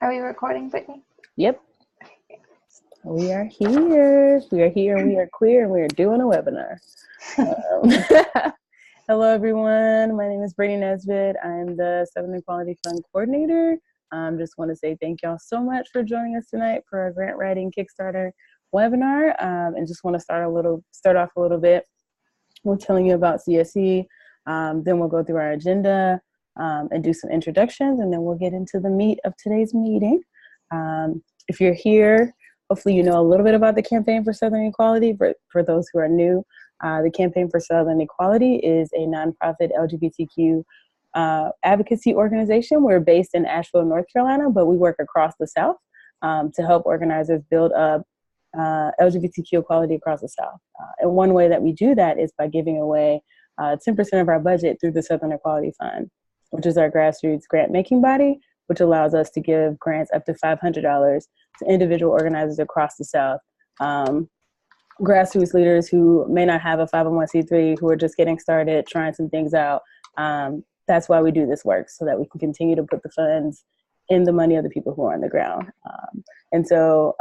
Are we recording, Brittany? Yep. We are here. We are here. We are queer, and we are doing a webinar. Hello, everyone. My name is Brittany Nesbitt. I'm the Southern Equality Fund coordinator. Just want to say thank y'all so much for joining us tonight for our grant writing Kickstarter webinar. And just want to start off a little bit. We're telling you about CSE. Then we'll go through our agenda and do some introductions, and then we'll get into the meat of today's meeting. If you're here, hopefully you know a little bit about the Campaign for Southern Equality, but for those who are new, the Campaign for Southern Equality is a nonprofit LGBTQ advocacy organization. We're based in Asheville, North Carolina, but we work across the South to help organizers build up LGBTQ equality across the South. And one way that we do that is by giving away 10% of our budget through the Southern Equality Fund, which is our grassroots grant making body, which allows us to give grants up to $500 to individual organizers across the South. Grassroots leaders who may not have a 501c3, who are just getting started, trying some things out. That's why we do this work, so that we can continue to put the funds in the money of the people who are on the ground. And so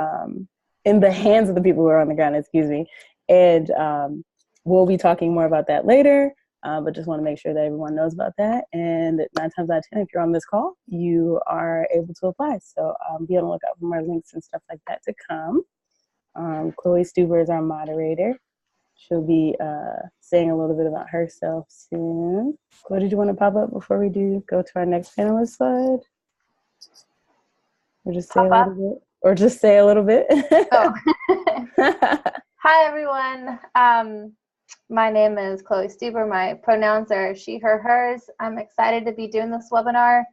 in the hands of the people who are on the ground, excuse me. And we'll be talking more about that later. But just want to make sure that everyone knows about that. And 9 times out of 10, if you're on this call, you are able to apply. So be on the lookout for more links and stuff like that to come. Chloe Stuber is our moderator. She'll be saying a little bit about herself soon. Chloe, did you want to pop up before we go to our next panelist slide? Or just say a little bit? Or just say a little bit? Oh. Hi, everyone. My name is Chloe Stuber. My pronouns are she, her, hers. I'm excited to be doing this webinar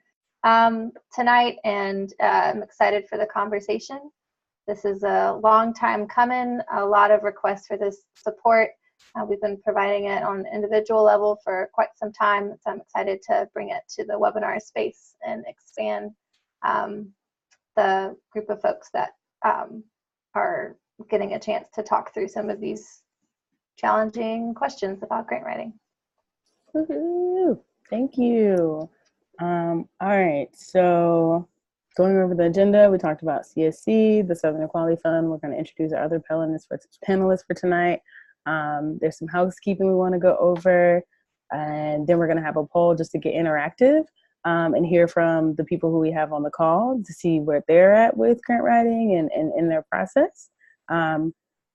tonight, and I'm excited for the conversation. This is a long time coming, a lot of requests for this support. We've been providing it on an individual level for quite some time, so I'm excited to bring it to the webinar space and expand the group of folks that are getting a chance to talk through some of these challenging questions about grant writing. Woohoo! Thank you. All right, so going over the agenda, we talked about CSC, the Southern Equality Fund. We're going to introduce our other panelists for tonight. There's some housekeeping we want to go over, and then we're going to have a poll just to get interactive and hear from the people who we have on the call to see where they're at with grant writing and in their process.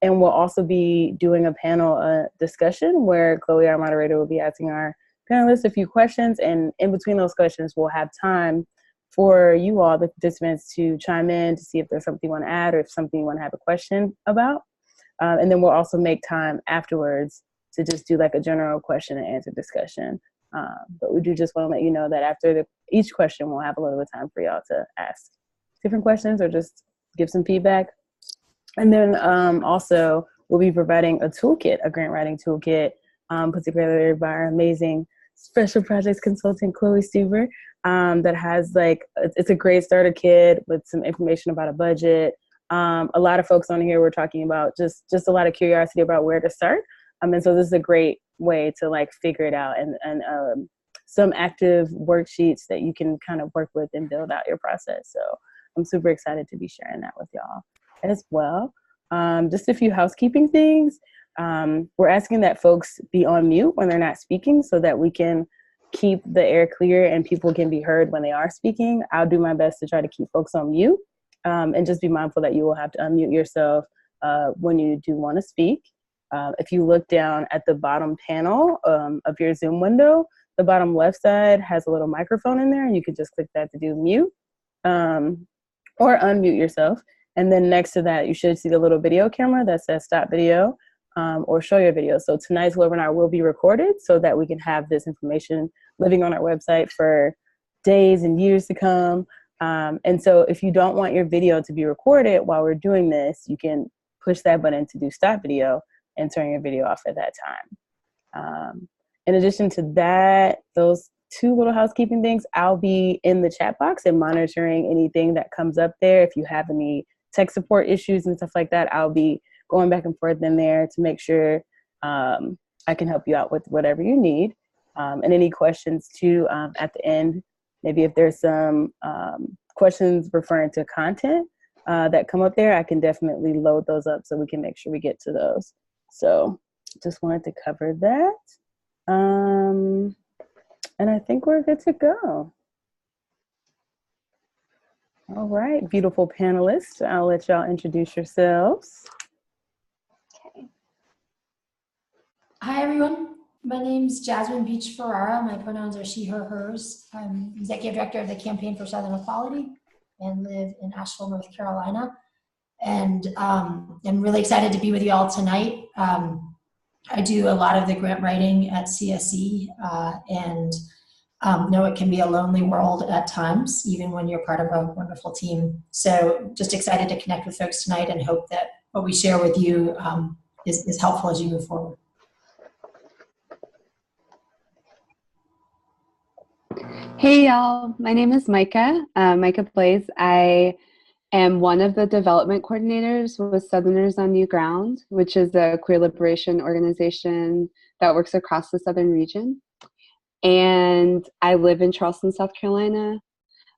And we'll also be doing a panel discussion where Chloe, our moderator, will be asking our panelists a few questions. And in between those questions, we'll have time for you all, the participants, to chime in to see if there's something you want to add or if something you want to have a question about. And then we'll also make time afterwards to just do like a general question and answer discussion. But we do just want to let you know that after each question, we'll have a little bit of time for y'all to ask different questions or just give some feedback. And then also, we'll be providing a toolkit, a grant writing toolkit, put together by our amazing special projects consultant, Chloe Stuber, that has it's a great starter kit with some information about a budget. A lot of folks on here were talking about just a lot of curiosity about where to start. And so this is a great way to figure it out, and some active worksheets that you can kind of work with and build out your process. So I'm super excited to be sharing that with y'all as well. Just a few housekeeping things. We're asking that folks be on mute when they're not speaking so that we can keep the air clear and people can be heard when they are speaking. I'll do my best to try to keep folks on mute, and just be mindful that you will have to unmute yourself when you do want to speak. If you look down at the bottom panel of your Zoom window, the bottom left side has a little microphone in there, and you can just click that to do mute or unmute yourself. And then next to that, you should see the little video camera that says stop video or show your video. So tonight's webinar will be recorded so that we can have this information living on our website for days and years to come. And so if you don't want your video to be recorded while we're doing this, you can push that button to do stop video and turn your video off at that time. In addition to that, those 2 little housekeeping things, I'll be in the chat box and monitoring anything that comes up there. If you have any tech support issues and stuff like that, I'll be going back and forth in there to make sure I can help you out with whatever you need. And any questions too at the end, maybe if there's some questions referring to content that come up there, I can definitely load those up so we can make sure we get to those. So just wanted to cover that. And I think we're good to go. All right, beautiful panelists. I'll let y'all introduce yourselves. Okay. Hi, everyone. My name's Jasmine Beach Ferrara. My pronouns are she, her, hers. I'm executive director of the Campaign for Southern Equality and live in Asheville, North Carolina. And I'm really excited to be with you all tonight. I do a lot of the grant writing at CSE and know it can be a lonely world at times, even when you're part of a wonderful team. So just excited to connect with folks tonight and hope that what we share with you is helpful as you move forward. Hey y'all, my name is Micah, Micah Blaze. I am one of the development coordinators with Southerners on New Ground, which is a queer liberation organization that works across the Southern region. And I live in Charleston, South Carolina.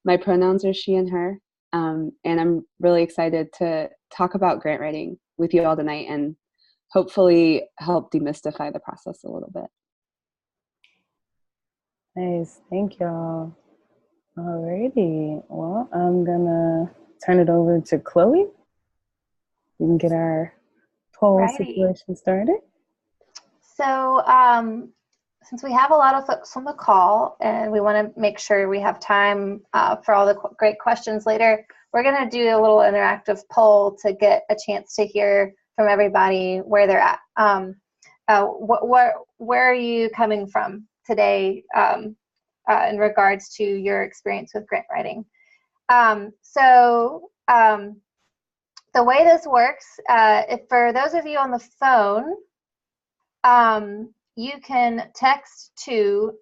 My pronouns are she and her. And I'm really excited to talk about grant writing with you all tonight and hopefully help demystify the process a little bit. Nice, thank y'all. Alrighty, well, I'm gonna turn it over to Chloe. We can get our poll situation started. So since we have a lot of folks on the call and we want to make sure we have time for all the great questions later, we're going to do a little interactive poll to get a chance to hear from everybody where they're at. Where are you coming from today in regards to your experience with grant writing? The way this works, if for those of you on the phone, you can text to,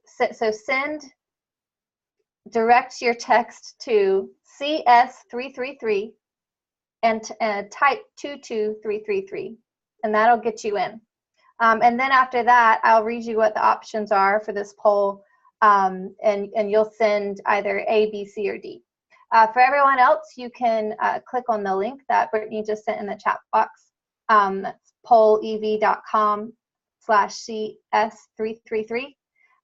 direct your text to CS333 and type 22333, and that'll get you in. And then after that, I'll read you what the options are for this poll, and you'll send either A, B, C, or D. For everyone else, you can click on the link that Brittany just sent in the chat box. That's pollev.com/CS333,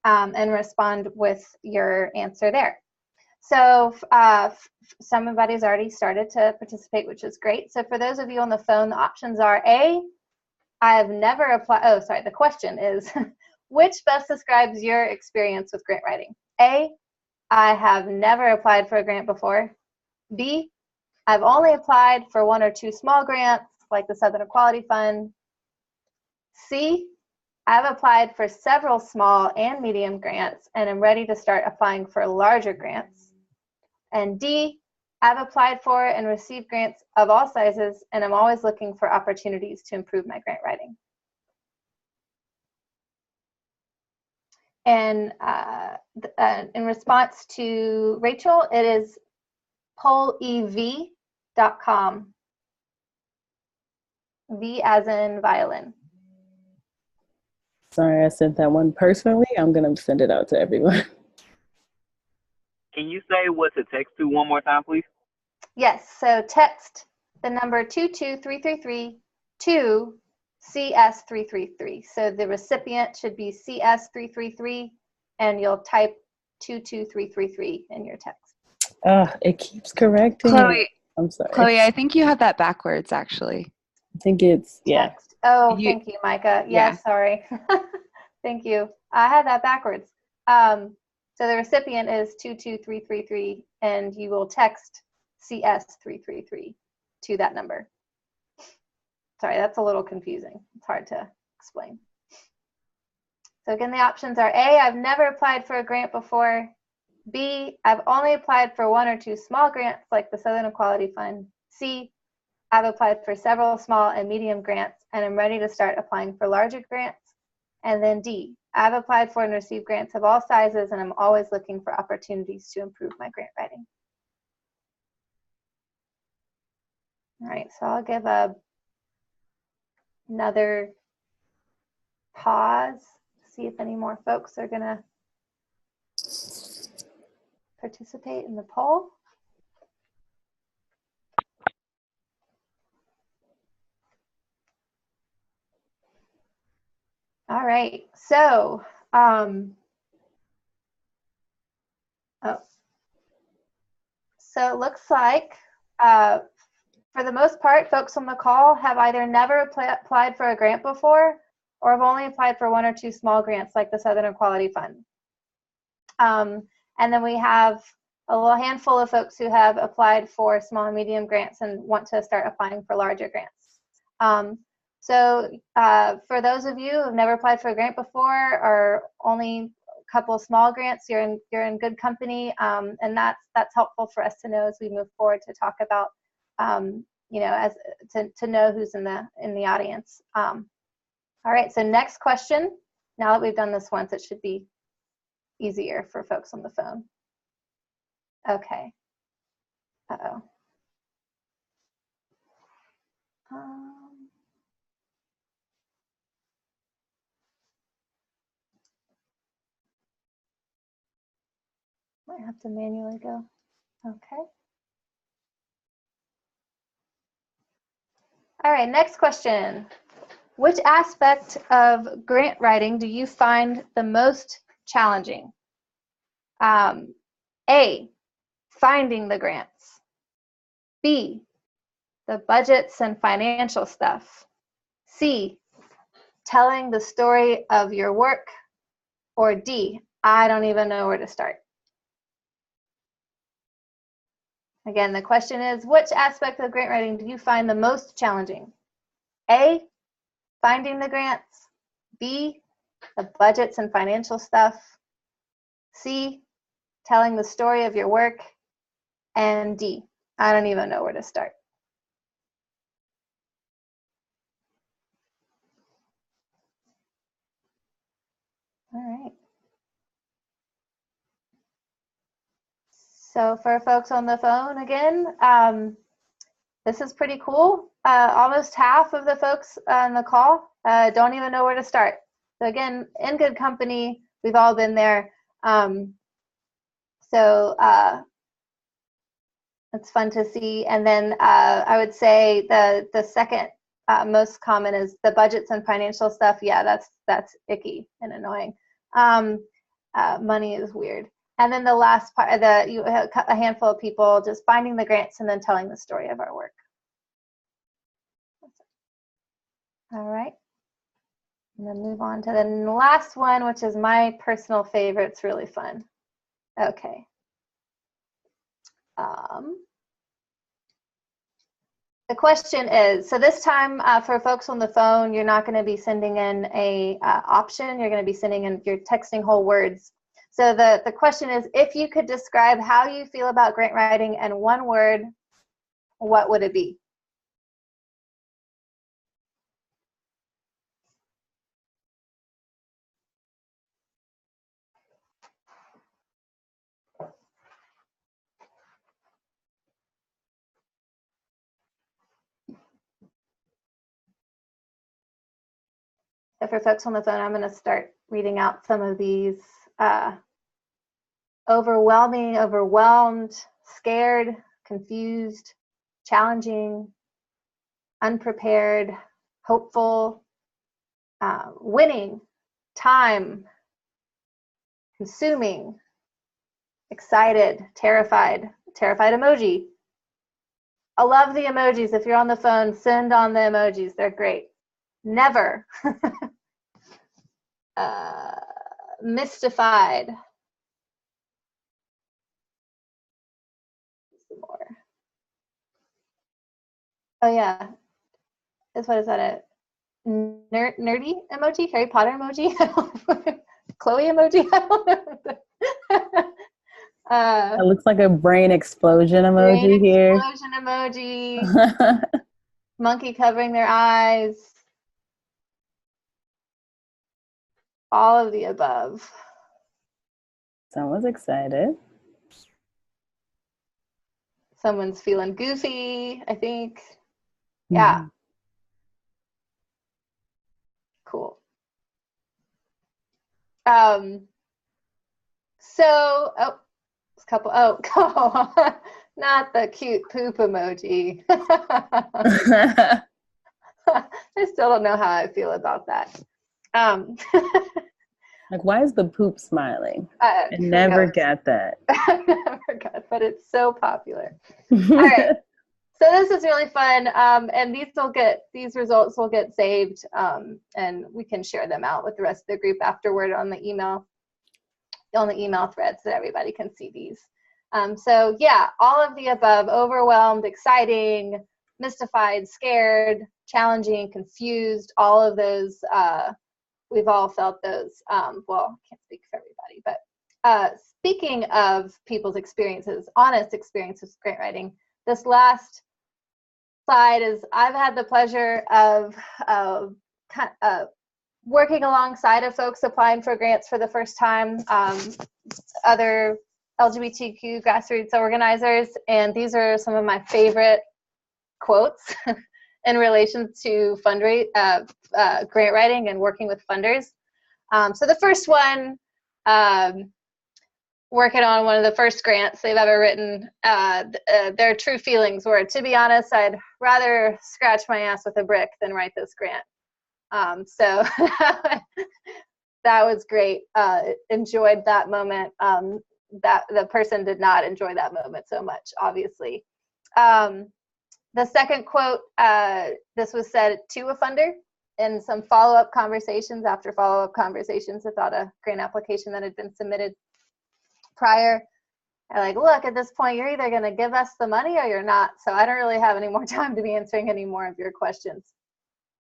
and respond with your answer there. So somebody's already started to participate, which is great. So for those of you on the phone, the options are A, I have never applied. Oh, sorry. The question is, which best describes your experience with grant writing? A, I have never applied for a grant before. B, I've only applied for 1 or 2 small grants, like the Southern Equality Fund. C, I've applied for several small and medium grants and am ready to start applying for larger grants. And D, I've applied for and received grants of all sizes, and I'm always looking for opportunities to improve my grant writing. And in response to Rachel, it is pollev.com. V as in violin. Sorry, I sent that one personally. I'm gonna send it out to everyone. Can you say what to text to one more time, please? Yes, so text the number 22333 to CS333. So the recipient should be CS333, and you'll type 22333 in your text. It keeps correcting. Chloe, I'm sorry. Chloe, I think you have that backwards, actually. I think it's, yeah. Text. Oh, thank you, Micah. Yes, yeah. Sorry. Thank you. I had that backwards. So the recipient is 22333, and you will text CS333 to that number. Sorry, that's a little confusing. It's hard to explain. So again, the options are A, I've never applied for a grant before. B, I've only applied for 1 or 2 small grants like the Southern Equality Fund. C, I've applied for several small and medium grants and am ready to start applying for larger grants. And then D, I've applied for and received grants of all sizes, and I'm always looking for opportunities to improve my grant writing. All right, so I'll give another pause, see if any more folks are gonna participate in the poll. All right. So, so it looks like, for the most part, folks on the call have either never applied for a grant before or have only applied for 1 or 2 small grants like the Southern Equality Fund. And then we have a little handful of folks who have applied for small and medium grants and want to start applying for larger grants. So for those of you who've never applied for a grant before or only a couple of small grants, you're in good company, and that's helpful for us to know as we move forward to talk about, you know, as to know who's in the audience. All right, so next question. Now that we've done this once, it should be easier for folks on the phone. Okay. Uh-oh. Might have to manually go. Okay. All right, next question. Which aspect of grant writing do you find the most challenging? A, finding the grants. B, the budgets and financial stuff. C, telling the story of your work. Or D, I don't even know where to start. Again, the question is, which aspect of grant writing do you find the most challenging? A, finding the grants. B, the budgets and financial stuff. C, telling the story of your work. And D, I don't even know where to start. All right. So for folks on the phone again, this is pretty cool. Almost half of the folks on the call don't even know where to start. So again, in good company, we've all been there. So it's fun to see. And then I would say the second most common is the budgets and financial stuff. Yeah, that's icky and annoying. Money is weird. And then the last part, you have a handful of people just finding the grants and then telling the story of our work. All right. And then move on to the last one, which is my personal favorite. It's really fun. Okay. The question is, so this time for folks on the phone, you're not going to be sending in a option. You're going to be sending in, you're texting whole words. So the question is, if you could describe how you feel about grant writing in one word, what would it be? So for folks on the phone, I'm going to start reading out some of these. Overwhelming, overwhelmed, scared, confused, challenging, unprepared, hopeful, winning, time, consuming, excited, terrified emoji. I love the emojis. If you're on the phone, send on the emojis. They're great. Never. Mystified. Some more. Oh yeah. What is that? A nerdy emoji? Harry Potter emoji? Chloe emoji? I don't know. It looks like a brain explosion emoji brain here. Explosion emoji. Monkey covering their eyes. All of the above. Someone's excited. Someone's feeling goofy, I think. Yeah. Cool. So, oh, a couple, oh, not the cute poop emoji. I still don't know how I feel about that. Like, why is the poop smiling? I who never knows? got that. I never got, but it's so popular. All right. So this is really fun, and these results will get saved, and we can share them out with the rest of the group afterward on the email threads so that everybody can see these. So yeah, all of the above: overwhelmed, exciting, mystified, scared, challenging, confused. All of those, we've all felt those. Well, I can't speak for everybody, but speaking of people's experiences, honest experiences with grant writing, this last slide is I've had the pleasure of working alongside of folks applying for grants for the first time, other LGBTQ grassroots organizers, and these are some of my favorite quotes in relation to grant writing and working with funders. So the first one, working on one of the first grants they've ever written, their true feelings were, to be honest, I'd rather scratch my ass with a brick than write this grant. So that was great. Enjoyed that moment. That the person did not enjoy that moment so much, obviously. The second quote, this was said to a funder in some follow-up conversations after follow-up conversations about a grant application that had been submitted prior. I'm like, look, at this point, you're either going to give us the money or you're not. So I don't really have any more time to be answering any more of your questions.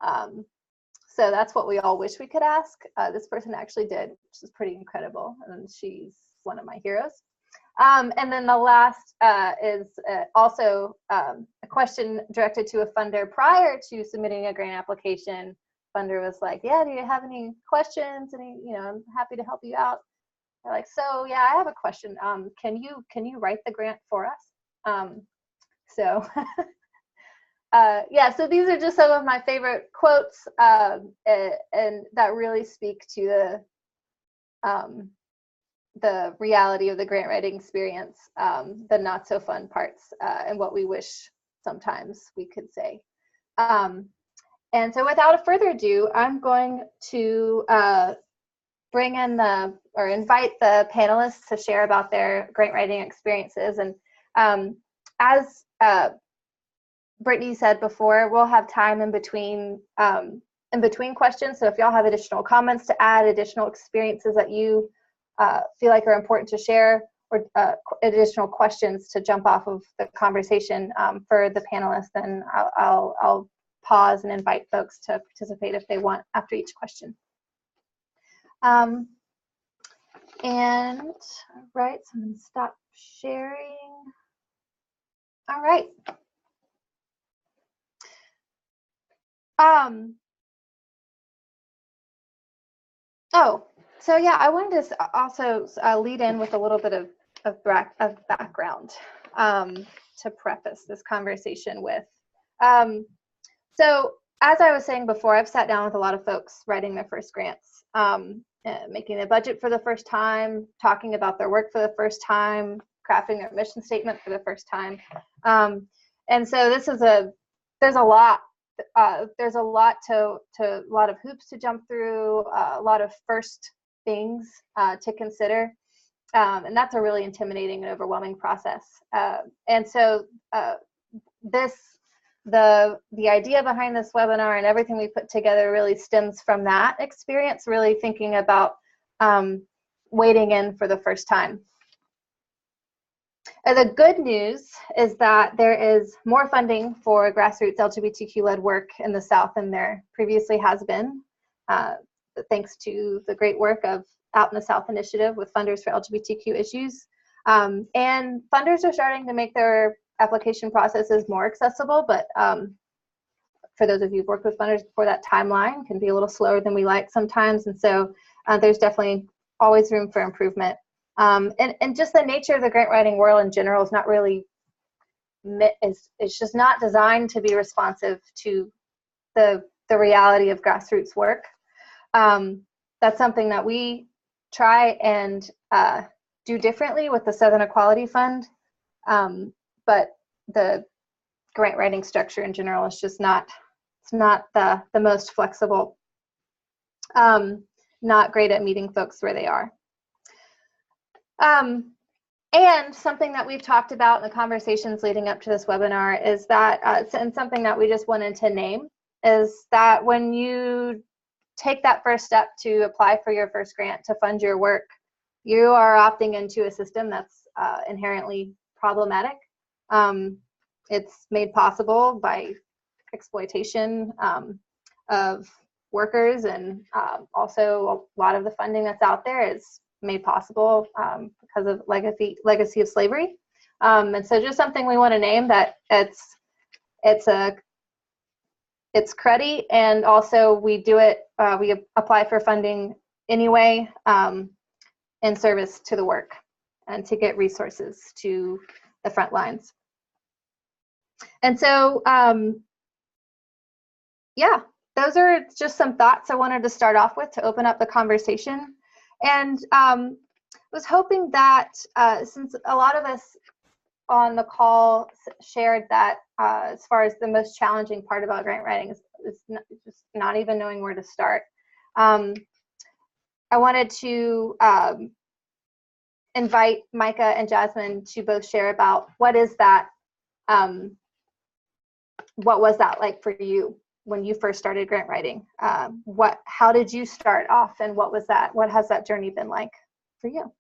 So that's what we all wish we could ask. This person actually did, which is pretty incredible. And she's one of my heroes. And then the last is also a question directed to a funder prior to submitting a grant application. Funder was like, yeah, do you have any questions? And I'm happy to help you out. They're like, so yeah, I have a question. Can you write the grant for us? So yeah, so these are just some of my favorite quotes, and that really speak to the reality of the grant writing experience, the not so fun parts, and what we wish sometimes we could say. And so without further ado, I'm going to bring in invite the panelists to share about their grant writing experiences. And as Brittany said before, we'll have time in between questions. So if y'all have additional comments to add, additional experiences that you feel like are important to share, or additional questions to jump off of the conversation for the panelists, then I'll pause and invite folks to participate if they want after each question. And all right, so I'm going to stop sharing. All right. Oh, so yeah, I wanted to also lead in with a little bit of background to preface this conversation with. So as I was saying before, I've sat down with a lot of folks writing their first grants, making a budget for the first time, talking about their work for the first time, crafting their mission statement for the first time. And so there's a lot. There's a lot a lot of hoops to jump through, a lot of first things to consider, and that's a really intimidating and overwhelming process. And so the idea behind this webinar and everything we put together really stems from that experience, really thinking about wading in for the first time. And the good news is that there is more funding for grassroots LGBTQ-led work in the South than there previously has been, thanks to the great work of Out in the South initiative with funders for LGBTQ issues. And funders are starting to make their application processes more accessible, but for those of you who've worked with funders before, that timeline can be a little slower than we like sometimes. And so there's definitely always room for improvement. And just the nature of the grant writing world in general is not really, it's just not designed to be responsive to the reality of grassroots work. That's something that we try and do differently with the Southern Equality Fund, but the grant writing structure in general is just not, it's not the most flexible. not great at meeting folks where they are. And something that we've talked about in the conversations leading up to this webinar is that, and something that we just wanted to name, is that when you take that first step to apply for your first grant to fund your work, you are opting into a system that's inherently problematic. It's made possible by exploitation of workers, and also a lot of the funding that's out there is made possible because of legacy of slavery. And so just something we want to name, that it's cruddy, and also we do it, we apply for funding anyway in service to the work and to get resources to the front lines. And so, yeah, those are just some thoughts I wanted to start off with to open up the conversation. And was hoping that since a lot of us on the call shared that as far as the most challenging part about grant writing is just not even knowing where to start. I wanted to invite Micah and Jasmine to both share about what is that, what was that like for you when you first started grant writing? How did you start off, and what has that journey been like for you?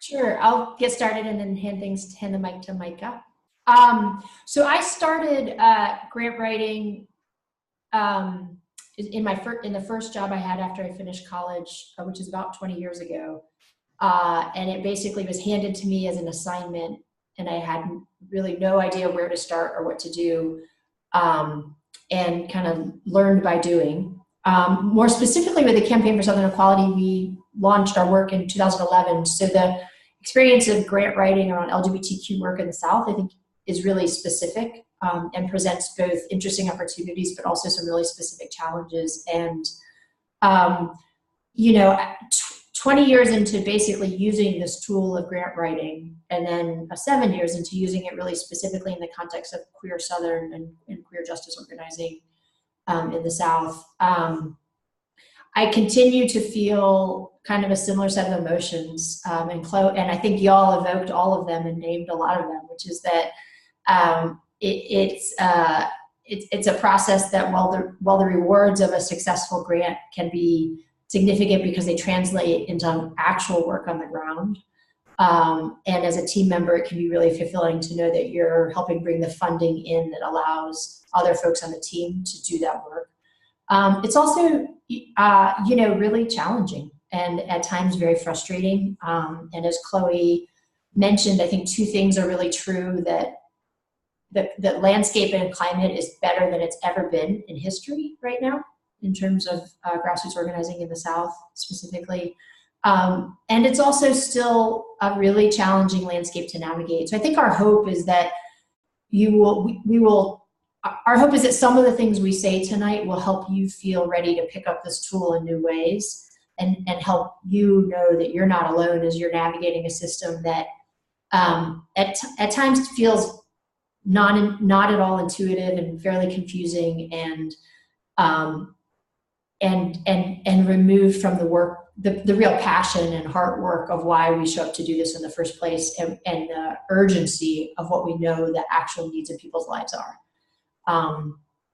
Sure, I'll get started and then hand the mic to Micah. So I started grant writing in the first job I had after I finished college, which is about 20 years ago. And it basically was handed to me as an assignment, and I had really no idea where to start or what to do, and kind of learned by doing. More specifically with the Campaign for Southern Equality, we launched our work in 2011. So the experience of grant writing around LGBTQ work in the South, I think, is really specific and presents both interesting opportunities, but also some really specific challenges. And, 20 years into basically using this tool of grant writing, and then 7 years into using it really specifically in the context of queer Southern and queer justice organizing in the South, I continue to feel kind of a similar set of emotions, and I think y'all evoked all of them and named a lot of them, which is that it's a process that while the rewards of a successful grant can be significant because they translate into actual work on the ground, and as a team member, it can be really fulfilling to know that you're helping bring the funding in that allows other folks on the team to do that work. It's also, really challenging and at times very frustrating. And as Chloe mentioned, I think two things are really true: that the landscape and climate is better than it's ever been in history right now in terms of grassroots organizing in the South specifically. And it's also still a really challenging landscape to navigate. So I think our hope is that our hope is that some of the things we say tonight will help you feel ready to pick up this tool in new ways, and help you know that you're not alone as you're navigating a system that at times feels not at all intuitive and fairly confusing, and removed from the work, the real passion and heart work of why we show up to do this in the first place, and the urgency of what we know the actual needs of people's lives are.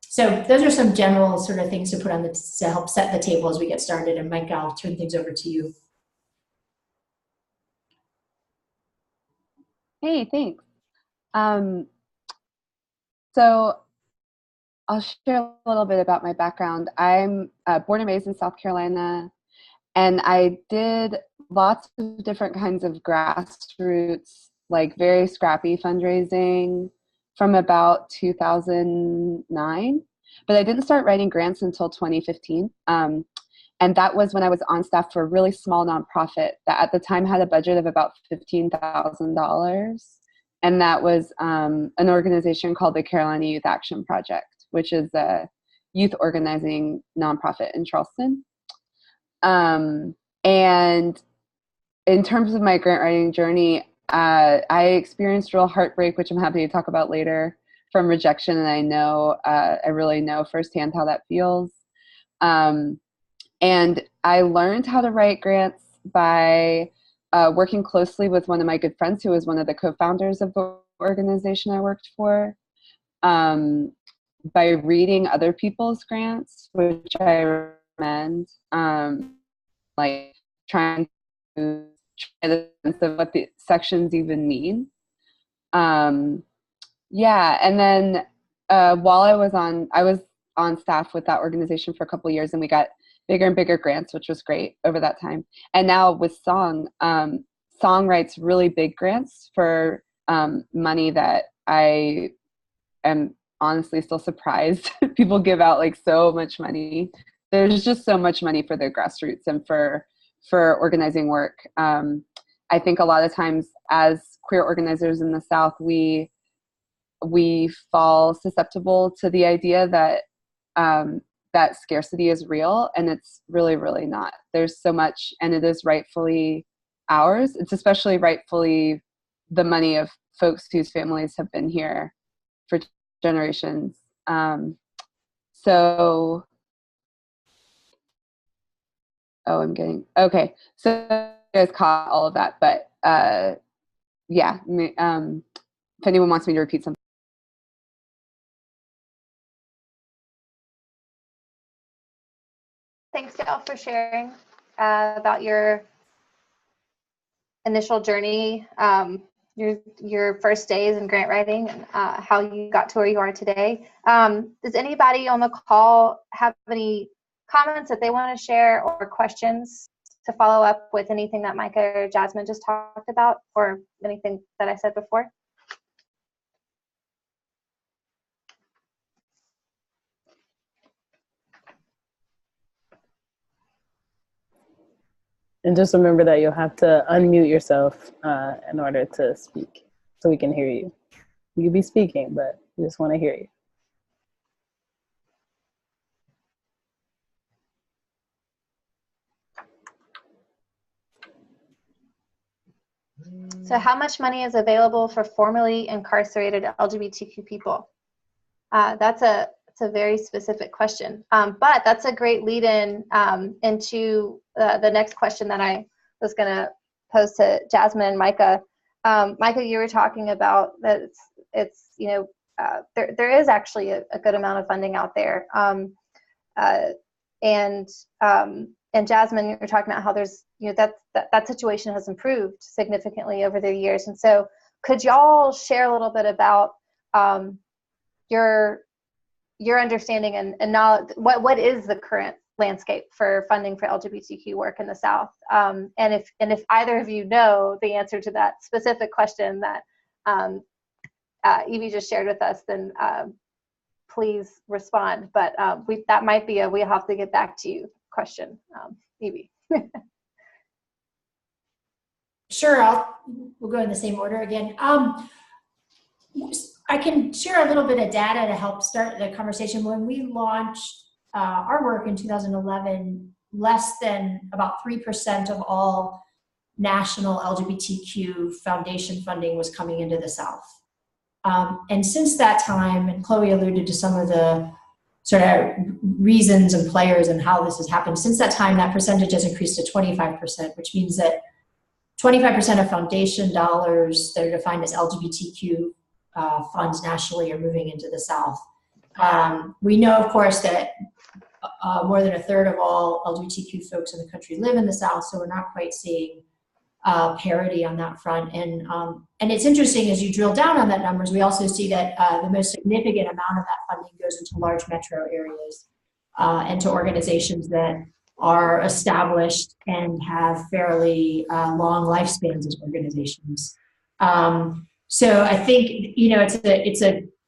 So those are some general sort of things to put on to help set the table as we get started. And Mike, I'll turn things over to you. Hey, thanks. So I'll share a little bit about my background. I'm born and raised in South Carolina, and I did lots of different kinds of grassroots, like very scrappy fundraising from about 2009, but I didn't start writing grants until 2015. And that was when I was on staff for a really small nonprofit that at the time had a budget of about $15,000. And that was an organization called the Carolina Youth Action Project, which is a youth organizing nonprofit in Charleston. And in terms of my grant writing journey, I experienced real heartbreak, which I'm happy to talk about later, from rejection, and I know, I really know firsthand how that feels. And I learned how to write grants by working closely with one of my good friends who was one of the co-founders of the organization I worked for, by reading other people's grants, which I recommend, like trying to try the sense of what the sections even mean. Yeah, and then while I was on staff with that organization for a couple of years, and we got bigger and bigger grants, which was great over that time. And now with Song writes really big grants for money that I am honestly still surprised people give out like so much money. There's just so much money for the grassroots and for organizing work. I think a lot of times as queer organizers in the South, we fall susceptible to the idea that that scarcity is real, and it's really, really not. There's so much, and it is rightfully ours. It's especially rightfully the money of folks whose families have been here for generations. So, okay. So you guys caught all of that, but yeah, if anyone wants me to repeat something. Thanks, Gail, for sharing about your initial journey, your first days in grant writing, and how you got to where you are today. Does anybody on the call have any comments that they want to share or questions to follow up with anything that Micah or Jasmine just talked about, or anything that I said before? And just remember that you'll have to unmute yourself in order to speak so we can hear you. You can be speaking, but we just want to hear you. So how much money is available for formerly incarcerated LGBTQ people? That's a very specific question, but that's a great lead-in into the next question that I was going to pose to Jasmine and Micah. Micah, you were talking about that it's there is actually a good amount of funding out there, and Jasmine, you were talking about how there's that situation has improved significantly over the years, and so could y'all share a little bit about your understanding and knowledge, what is the current landscape for funding for LGBTQ work in the South? And if either of you know the answer to that specific question that Evie just shared with us, then please respond. But that might be we'll have to get back to you question, Evie. Sure, we'll go in the same order again. I can share a little bit of data to help start the conversation. When we launched our work in 2011, less than about 3% of all national LGBTQ foundation funding was coming into the South. And since that time, and Chloe alluded to some of the sort of reasons and players and how this has happened, since that time, that percentage has increased to 25%, which means that 25% of foundation dollars that are defined as LGBTQ funds nationally are moving into the South. We know, of course, that more than a third of all LGBTQ folks in the country live in the South, so we're not quite seeing parity on that front. And it's interesting, as you drill down on that numbers, we also see that the most significant amount of that funding goes into large metro areas and to organizations that are established and have fairly long lifespans as organizations. So I think,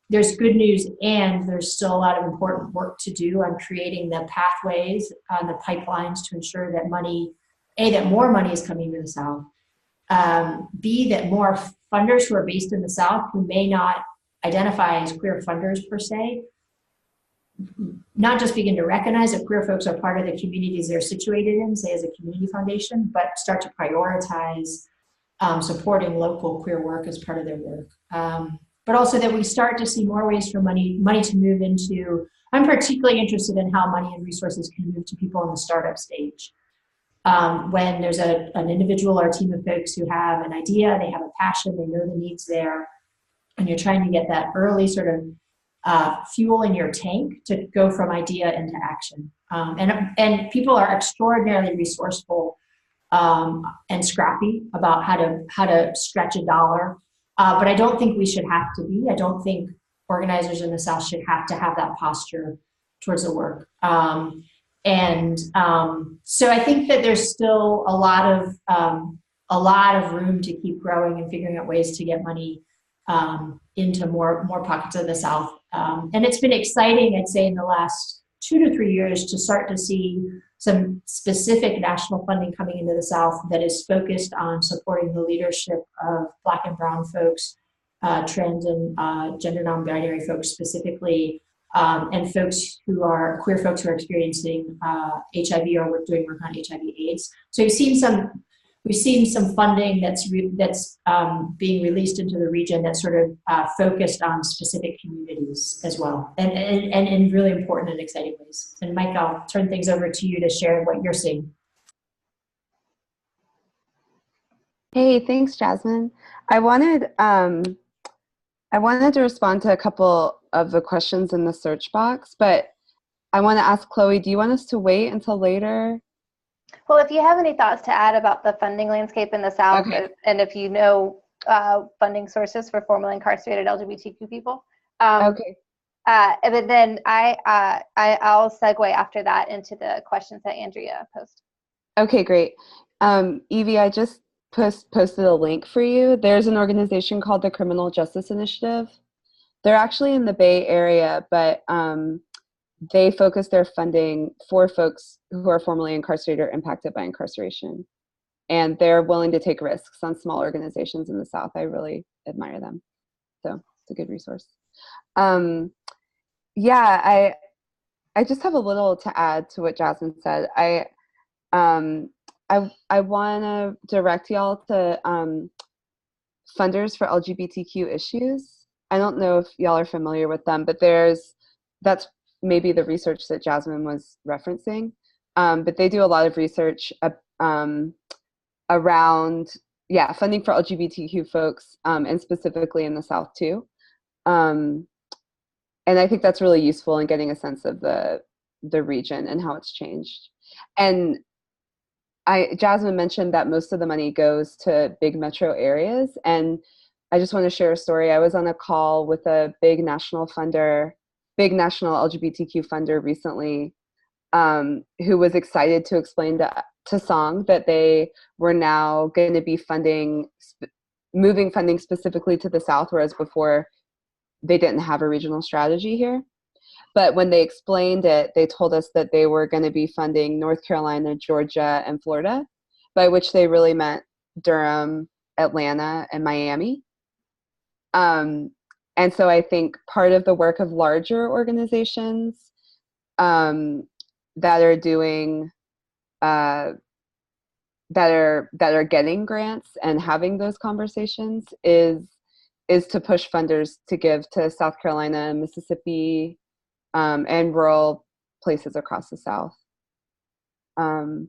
there's good news, and there's still a lot of important work to do on creating the pathways, the pipelines to ensure that that more money is coming to the South. B, that more funders who are based in the South, who may not identify as queer funders per se, not just begin to recognize that queer folks are part of the communities they're situated in, say as a community foundation, but start to prioritize supporting local queer work as part of their work. but also that we start to see more ways for money to move into. I'm particularly interested in how money and resources can move to people in the startup stage. When there's an individual or a team of folks who have an idea, they have a passion, they know the needs there, and you're trying to get that early sort of fuel in your tank to go from idea into action. And people are extraordinarily resourceful and scrappy about how to stretch a dollar. But I don't think we should have to be. I don't think organizers in the South should have to have that posture towards the work. So I think that there's still a lot of room to keep growing and figuring out ways to get money into more pockets of the South. And it's been exciting, I'd say, in the last 2 to 3 years to start to see some specific national funding coming into the South that is focused on supporting the leadership of Black and Brown folks, trans and gender non-binary folks specifically, and folks who are queer folks who are experiencing HIV or doing work on HIV/AIDS. So we've seen some funding that's being released into the region that's sort of focused on specific communities as well, and in really important and exciting ways. And Mike, I'll turn things over to you to share what you're seeing. Hey, thanks, Jasmine. I wanted to respond to a couple of the questions in the search box, but I want to ask Chloe, do you want us to wait until later? Well, if you have any thoughts to add about the funding landscape in the South, okay, and if you know funding sources for formerly incarcerated LGBTQ people, okay. But then I'll segue after that into the questions that Andrea posed. Okay, great. Evie, I just posted a link for you. There's an organization called the Criminal Justice Initiative. They're actually in the Bay Area, but they focus their funding for folks who are formerly incarcerated or impacted by incarceration. And they're willing to take risks on small organizations in the South. I really admire them. So it's a good resource. Yeah, I just have a little to add to what Jasmine said. I want to direct y'all to funders for LGBTQ issues. I don't know if y'all are familiar with them, but that's maybe the research that Jasmine was referencing. But they do a lot of research around, funding for LGBTQ folks, and specifically in the South too. And I think that's really useful in getting a sense of the region and how it's changed. And Jasmine mentioned that most of the money goes to big metro areas. And I just want to share a story. I was on a call with a big national LGBTQ funder recently, who was excited to explain to Song that they were now going to be moving funding specifically to the South, whereas before they didn't have a regional strategy here. But when they explained it, they told us that they were going to be funding North Carolina, Georgia, and Florida, by which they really meant Durham, Atlanta, and Miami. And so I think part of the work of larger organizations that are doing that are getting grants and having those conversations is to push funders to give to South Carolina, Mississippi, and rural places across the South. And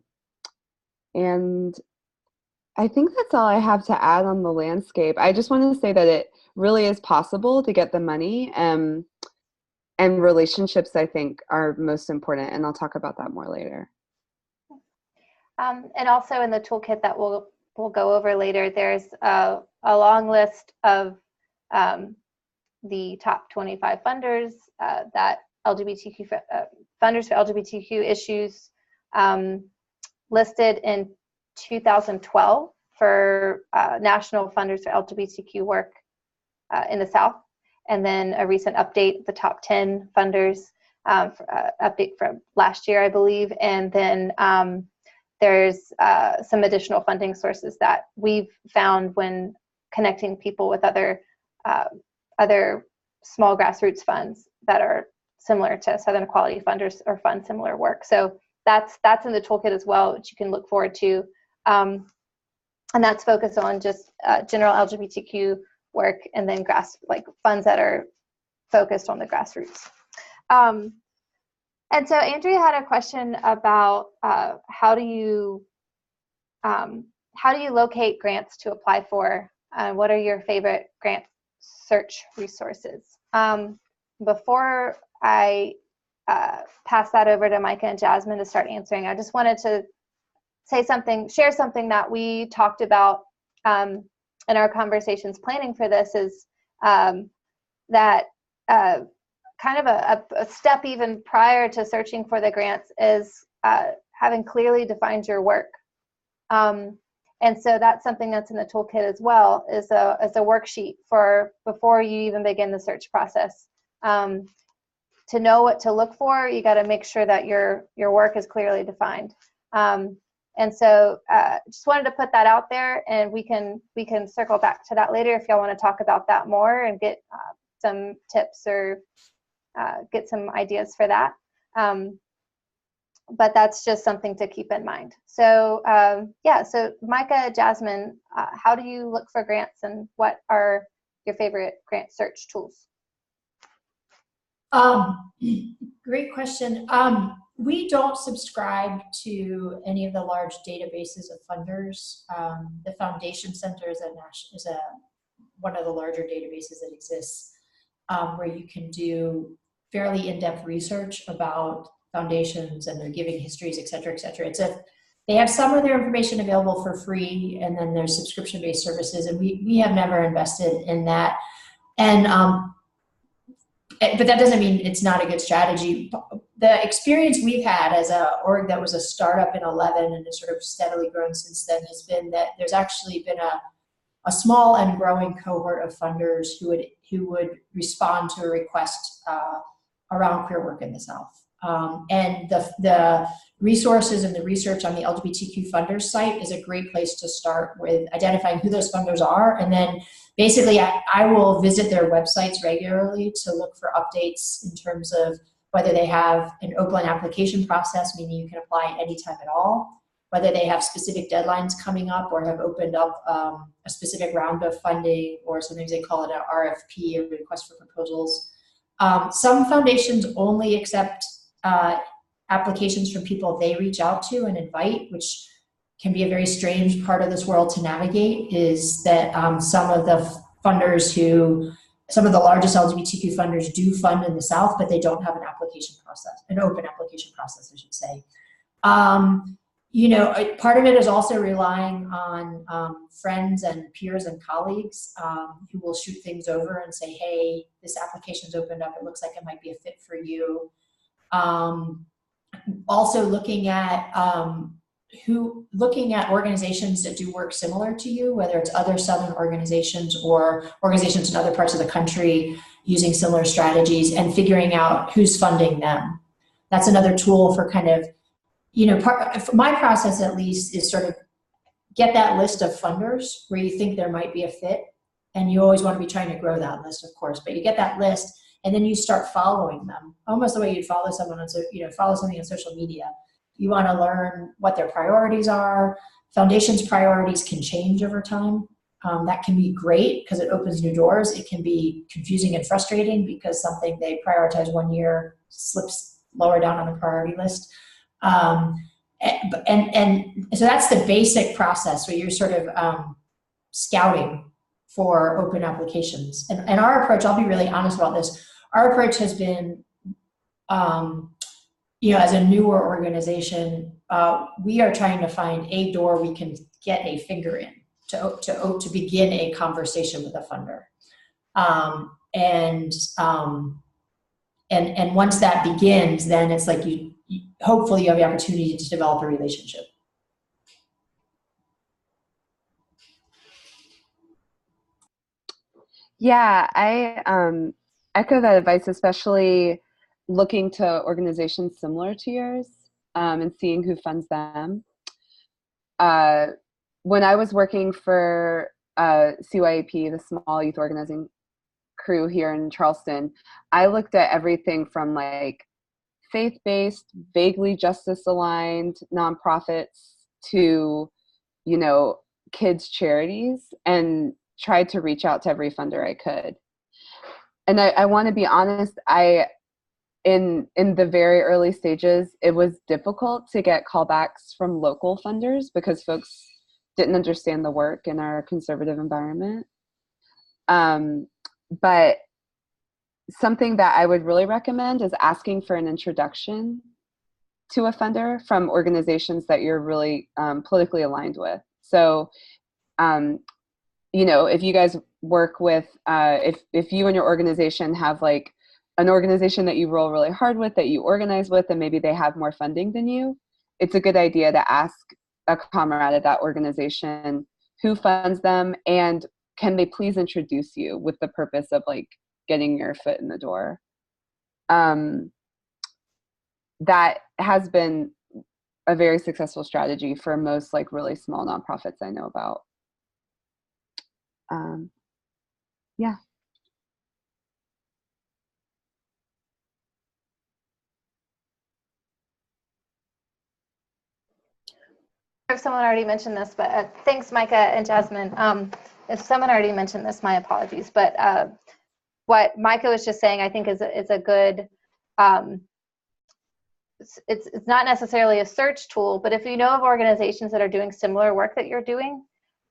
I think that's all I have to add on the landscape. I just want to say that it really is possible to get the money, and relationships, I think, are most important, and I'll talk about that more later. And also in the toolkit that we'll go over later, there's a long list of the top 25 funders that LGBTQ funders for LGBTQ issues listed in 2012 for national funders for LGBTQ work in the South, and then a recent update, the top 10 funders, update from last year, I believe, and then there's some additional funding sources that we've found when connecting people with other small grassroots funds that are similar to Southern Equality Funders or fund similar work. So that's in the toolkit as well, which you can look forward to. And that's focused on just general LGBTQ work, and then funds that are focused on the grassroots. And so Andrea had a question about how do you locate grants to apply for? What are your favorite grant search resources? Before I pass that over to Micah and Jasmine to start answering, I just wanted to share something that we talked about in our conversations planning for this, is that kind of a step even prior to searching for the grants is having clearly defined your work. And so that's something that's in the toolkit as well, is a worksheet for before you even begin the search process. To know what to look for, you got to make sure that your work is clearly defined. And so just wanted to put that out there, and we can circle back to that later if y'all want to talk about that more and get some tips or get some ideas for that. But that's just something to keep in mind. So so Micah, Jasmine, how do you look for grants, and what are your favorite grant search tools? Great question. We don't subscribe to any of the large databases of funders. The Foundation Center is one of the larger databases that exists, where you can do fairly in-depth research about foundations and their giving histories, et cetera, et cetera. They have some of their information available for free, and then there's subscription-based services, and we have never invested in that. And but that doesn't mean it's not a good strategy. The experience we've had as a org that was a startup in 11 and has sort of steadily grown since then has been that there's actually been a small and growing cohort of funders who would respond to a request around queer work in the South. And the resources and the research on the LGBTQ funders site is a great place to start with identifying who those funders are. And then basically I will visit their websites regularly to look for updates in terms of whether they have an open application process, meaning you can apply anytime at all, whether they have specific deadlines coming up or have opened up a specific round of funding, or sometimes they call it an RFP, a request for proposals. Some foundations only accept applications from people they reach out to and invite, which can be a very strange part of this world to navigate, is that some of the largest LGBTQ funders do fund in the South, but they don't have an application process, an open application process, I should say. Part of it is also relying on friends and peers and colleagues who will shoot things over and say, hey, this application's opened up, it looks like it might be a fit for you. Also looking at organizations that do work similar to you, whether it's other Southern organizations or organizations in other parts of the country using similar strategies, and figuring out who's funding them. That's another tool for kind of, my process at least is sort of get that list of funders where you think there might be a fit, and you always want to be trying to grow that list, of course, but you get that list and then you start following them, almost the way you'd follow someone on, follow something on social media. You want to learn what their priorities are. Foundations' priorities can change over time. That can be great because it opens new doors. It can be confusing and frustrating because something they prioritize one year slips lower down on the priority list. And so that's the basic process where you're sort of scouting for open applications. And our approach, I'll be really honest about this, our approach has been, as a newer organization, we are trying to find a door we can get a finger in to begin a conversation with a funder. And once that begins, then it's like hopefully you have the opportunity to develop a relationship. Yeah, I echo that advice, especially looking to organizations similar to yours and seeing who funds them. When I was working for CYAP, the small youth organizing crew here in Charleston, I looked at everything from like faith-based, vaguely justice-aligned nonprofits to, kids' charities, and tried to reach out to every funder I could. And I want to be honest, in the very early stages, it was difficult to get callbacks from local funders because folks didn't understand the work in our conservative environment. But something that I would really recommend is asking for an introduction to a funder from organizations that you're really politically aligned with. So, you know, if you guys work with, if you and your organization have like an organization that you roll really hard with, that you organize with, and maybe they have more funding than you, it's a good idea to ask a comrade at that organization who funds them, and can they please introduce you with the purpose of like getting your foot in the door. That has been a very successful strategy for most like really small nonprofits I know about. Yeah. If someone already mentioned this, but thanks, Micah and Jasmine. If someone already mentioned this, my apologies. But what Micah was just saying, I think is a good. It's not necessarily a search tool, but if you know of organizations that are doing similar work that you're doing,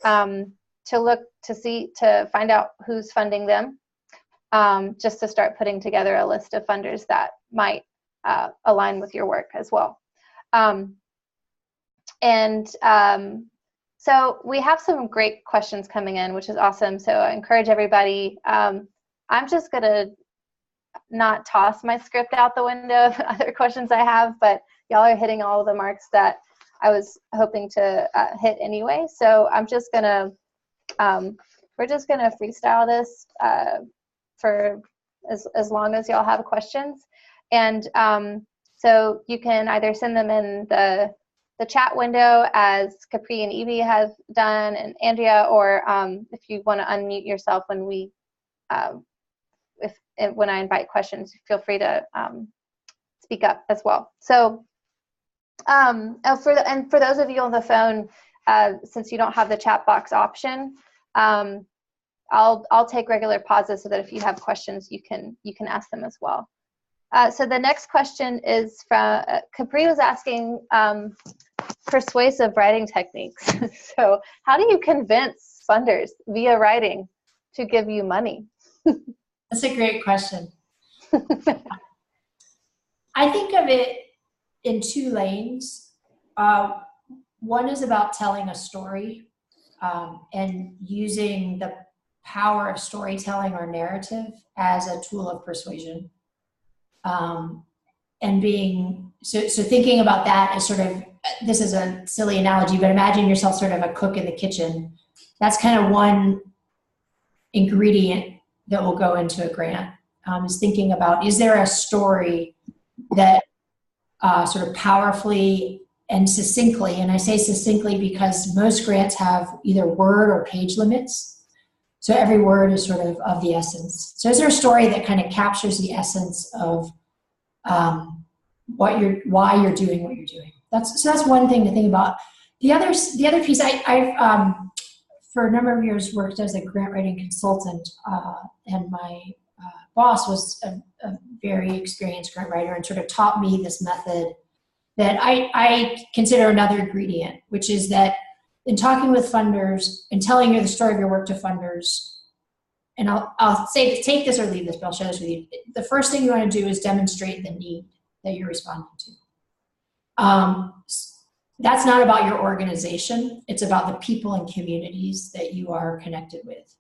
to look to find out who's funding them, just to start putting together a list of funders that might align with your work as well. So we have some great questions coming in, which is awesome. So I encourage everybody. I'm just gonna not toss my script out the window of other questions I have, but y'all are hitting all of the marks that I was hoping to hit anyway. So I'm just gonna, we're just gonna freestyle this for as long as y'all have questions. And so you can either send them in the chat window as Capri and Evie have done, and Andrea, or if you want to unmute yourself when we, when I invite questions, feel free to speak up as well. So, for those of you on the phone, since you don't have the chat box option, I'll take regular pauses so that if you have questions, you can ask them as well. So the next question is from Capri was asking persuasive writing techniques. So how do you convince funders via writing to give you money? That's a great question. I think of it in two lanes. One is about telling a story and using the power of storytelling or narrative as a tool of persuasion. And being, so thinking about that as sort of, this is a silly analogy, but imagine yourself sort of a cook in the kitchen. That's kind of one ingredient that will go into a grant, is thinking about, is there a story that sort of powerfully and succinctly, and I say succinctly because most grants have either word or page limits. So every word is sort of the essence. So is there a story that kind of captures the essence of why you're doing what you're doing? That's one thing to think about. The other piece, I've for a number of years worked as a grant writing consultant, and my boss was a very experienced grant writer and sort of taught me this method that I consider another ingredient, which is that in talking with funders and telling you the story of your work to funders, and I'll say take this or leave this, but I'll share this with you. The first thing you want to do is demonstrate the need that you're responding to. That's not about your organization. It's about the people and communities that you are connected with.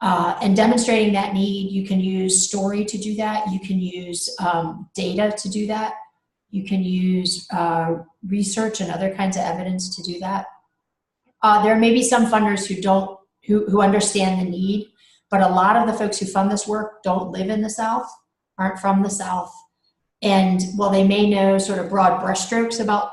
And demonstrating that need, you can use story to do that. You can use data to do that. You can use research and other kinds of evidence to do that. There may be some funders who understand the need, but a lot of the folks who fund this work don't live in the South, aren't from the South. And while they may know sort of broad brushstrokes about,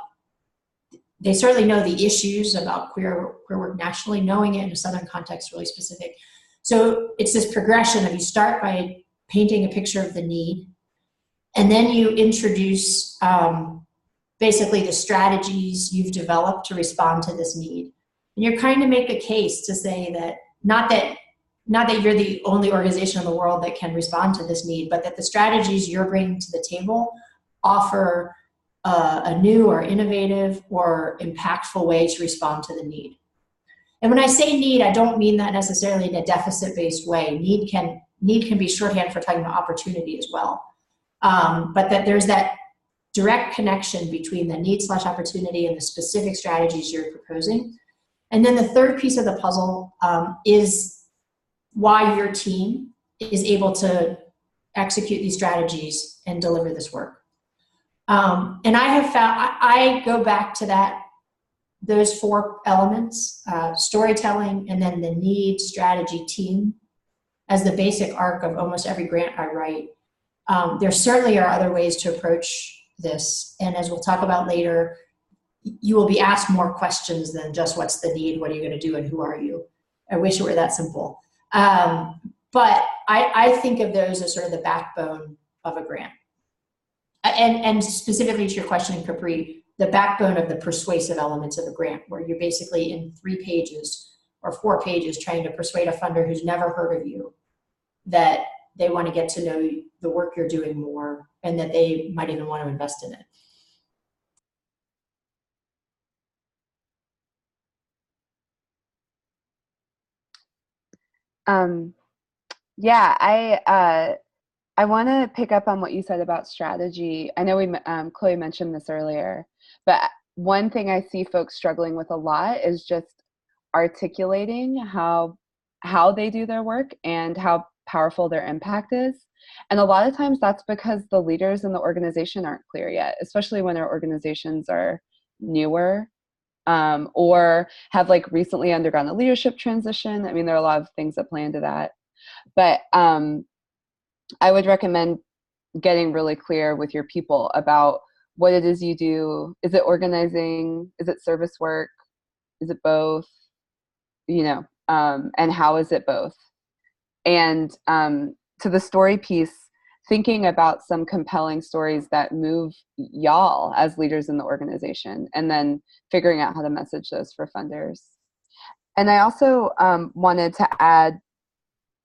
they certainly know the issues about queer work nationally, knowing it in a Southern context really specific. So it's this progression of you start by painting a picture of the need, and then you introduce basically the strategies you've developed to respond to this need. And you're trying to make a case to say that not that you're the only organization in the world that can respond to this need, but that the strategies you're bringing to the table offer a new or innovative or impactful way to respond to the need. And when I say need, I don't mean that necessarily in a deficit-based way. Need can be shorthand for talking about opportunity as well. But that there's that direct connection between the need/opportunity and the specific strategies you're proposing. And then the third piece of the puzzle is why your team is able to execute these strategies and deliver this work. And I have found, I go back to those 4 elements, storytelling, and then the need, strategy, team, as the basic arc of almost every grant I write. There certainly are other ways to approach this, and as we'll talk about later, you will be asked more questions than just what's the need, what are you going to do, and who are you? I wish it were that simple. But I think of those as sort of the backbone of a grant. And specifically to your question, Capri, the backbone of the persuasive elements of a grant, where you're basically in 3 pages or 4 pages trying to persuade a funder who's never heard of you that they want to get to know the work you're doing more, and that they might even want to invest in it. Yeah, I want to pick up on what you said about strategy. I know Chloe mentioned this earlier, but one thing I see folks struggling with a lot is just articulating how they do their work and how powerful their impact is. And a lot of times that's because the leaders in the organization aren't clear yet, especially when our organizations are newer or have like recently undergone a leadership transition. I mean, there are a lot of things that play into that. But I would recommend getting really clear with your people about what it is you do. Is it organizing? Is it service work? Is it both? You know, and how is it both? And to the story piece, thinking about some compelling stories that move y'all as leaders in the organization, and then figuring out how to message those for funders. And I also wanted to add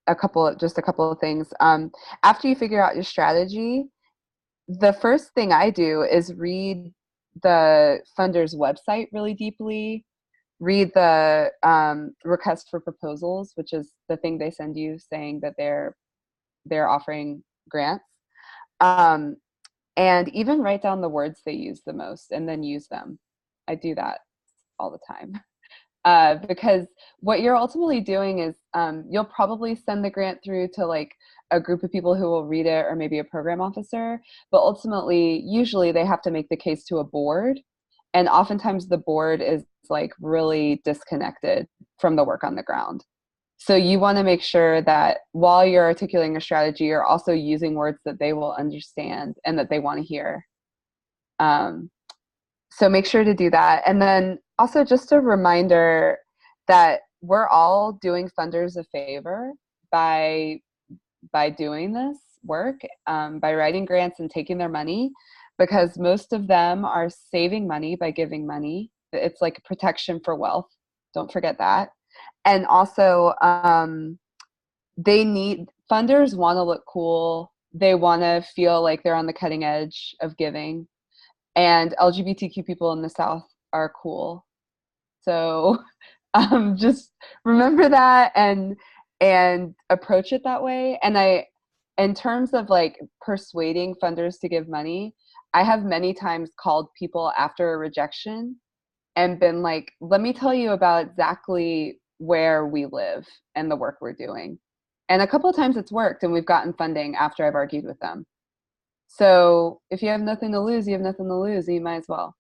a couple of things. After you figure out your strategy, the first thing I do is read the funder's website really deeply, read the request for proposals, which is the thing they send you saying that they're offering grants, and even write down the words they use the most and then use them. I do that all the time. Because what you're ultimately doing is you'll probably send the grant through to like a group of people who will read it, or maybe a program officer, but ultimately, usually they have to make the case to a board, and oftentimes the board is like really disconnected from the work on the ground. So you want to make sure that while you're articulating a strategy, you're also using words that they will understand and that they want to hear. So make sure to do that. And then also just a reminder that we're all doing funders a favor by doing this work, by writing grants and taking their money, because most of them are saving money by giving money. It's like protection for wealth. Don't forget that. And also, funders want to look cool. They want to feel like they're on the cutting edge of giving. And LGBTQ people in the South are cool. So just remember that and approach it that way. And in terms of like persuading funders to give money, I have many times called people after a rejection and been like, let me tell you about exactly where we live and the work we're doing. And a couple of times it's worked, and we've gotten funding after I've argued with them. So if you have nothing to lose, you have nothing to lose, and you might as well.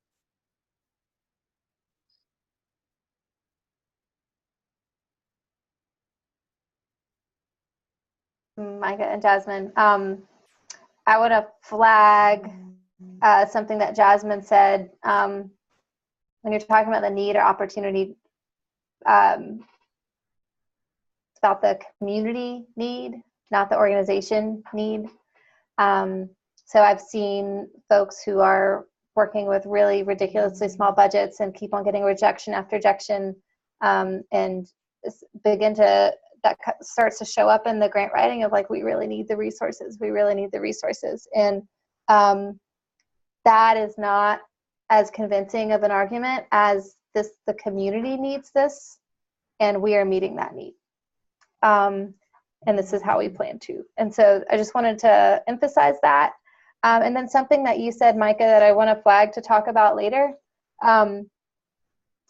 Micah and Jasmine, I would have flagged something that Jasmine said when you're talking about the need or opportunity. It's about the community need, not the organization need. So I've seen folks who are working with really ridiculously small budgets and keep on getting rejection after rejection, and begin to, that starts to show up in the grant writing of like, we really need the resources. We really need the resources. And that is not as convincing of an argument as the community needs this, and we are meeting that need. And this is how we plan to. And so I just wanted to emphasize that. And then something that you said, Micah, that I want to flag to talk about later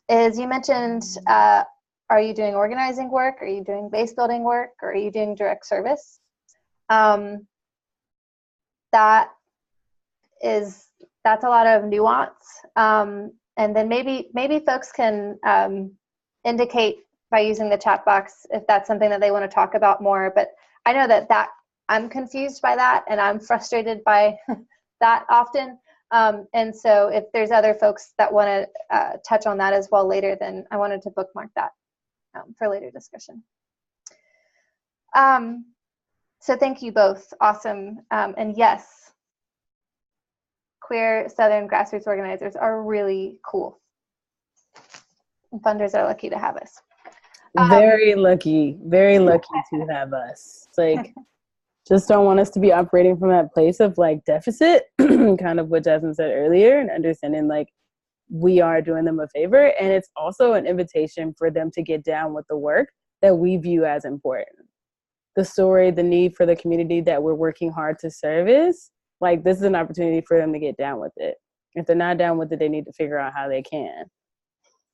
is you mentioned, are you doing organizing work? Are you doing base building work? Or are you doing direct service? That's a lot of nuance. And then maybe folks can indicate by using the chat box if that's something that they want to talk about more. But I know that I'm confused by that, and I'm frustrated by that often. And so if there's other folks that want to touch on that as well later, then I wanted to bookmark that for later discussion. So thank you both. Awesome. And yes, queer Southern grassroots organizers are really cool. And funders are lucky to have us. Very lucky to have us. It's like, just don't want us to be operating from that place of like deficit, kind of what Jasmine said earlier, and understanding like we are doing them a favor. And it's also an invitation for them to get down with the work that we view as important. The story, the need for the community that we're working hard to service, like this is an opportunity for them to get down with it. If they're not down with it, they need to figure out how they can.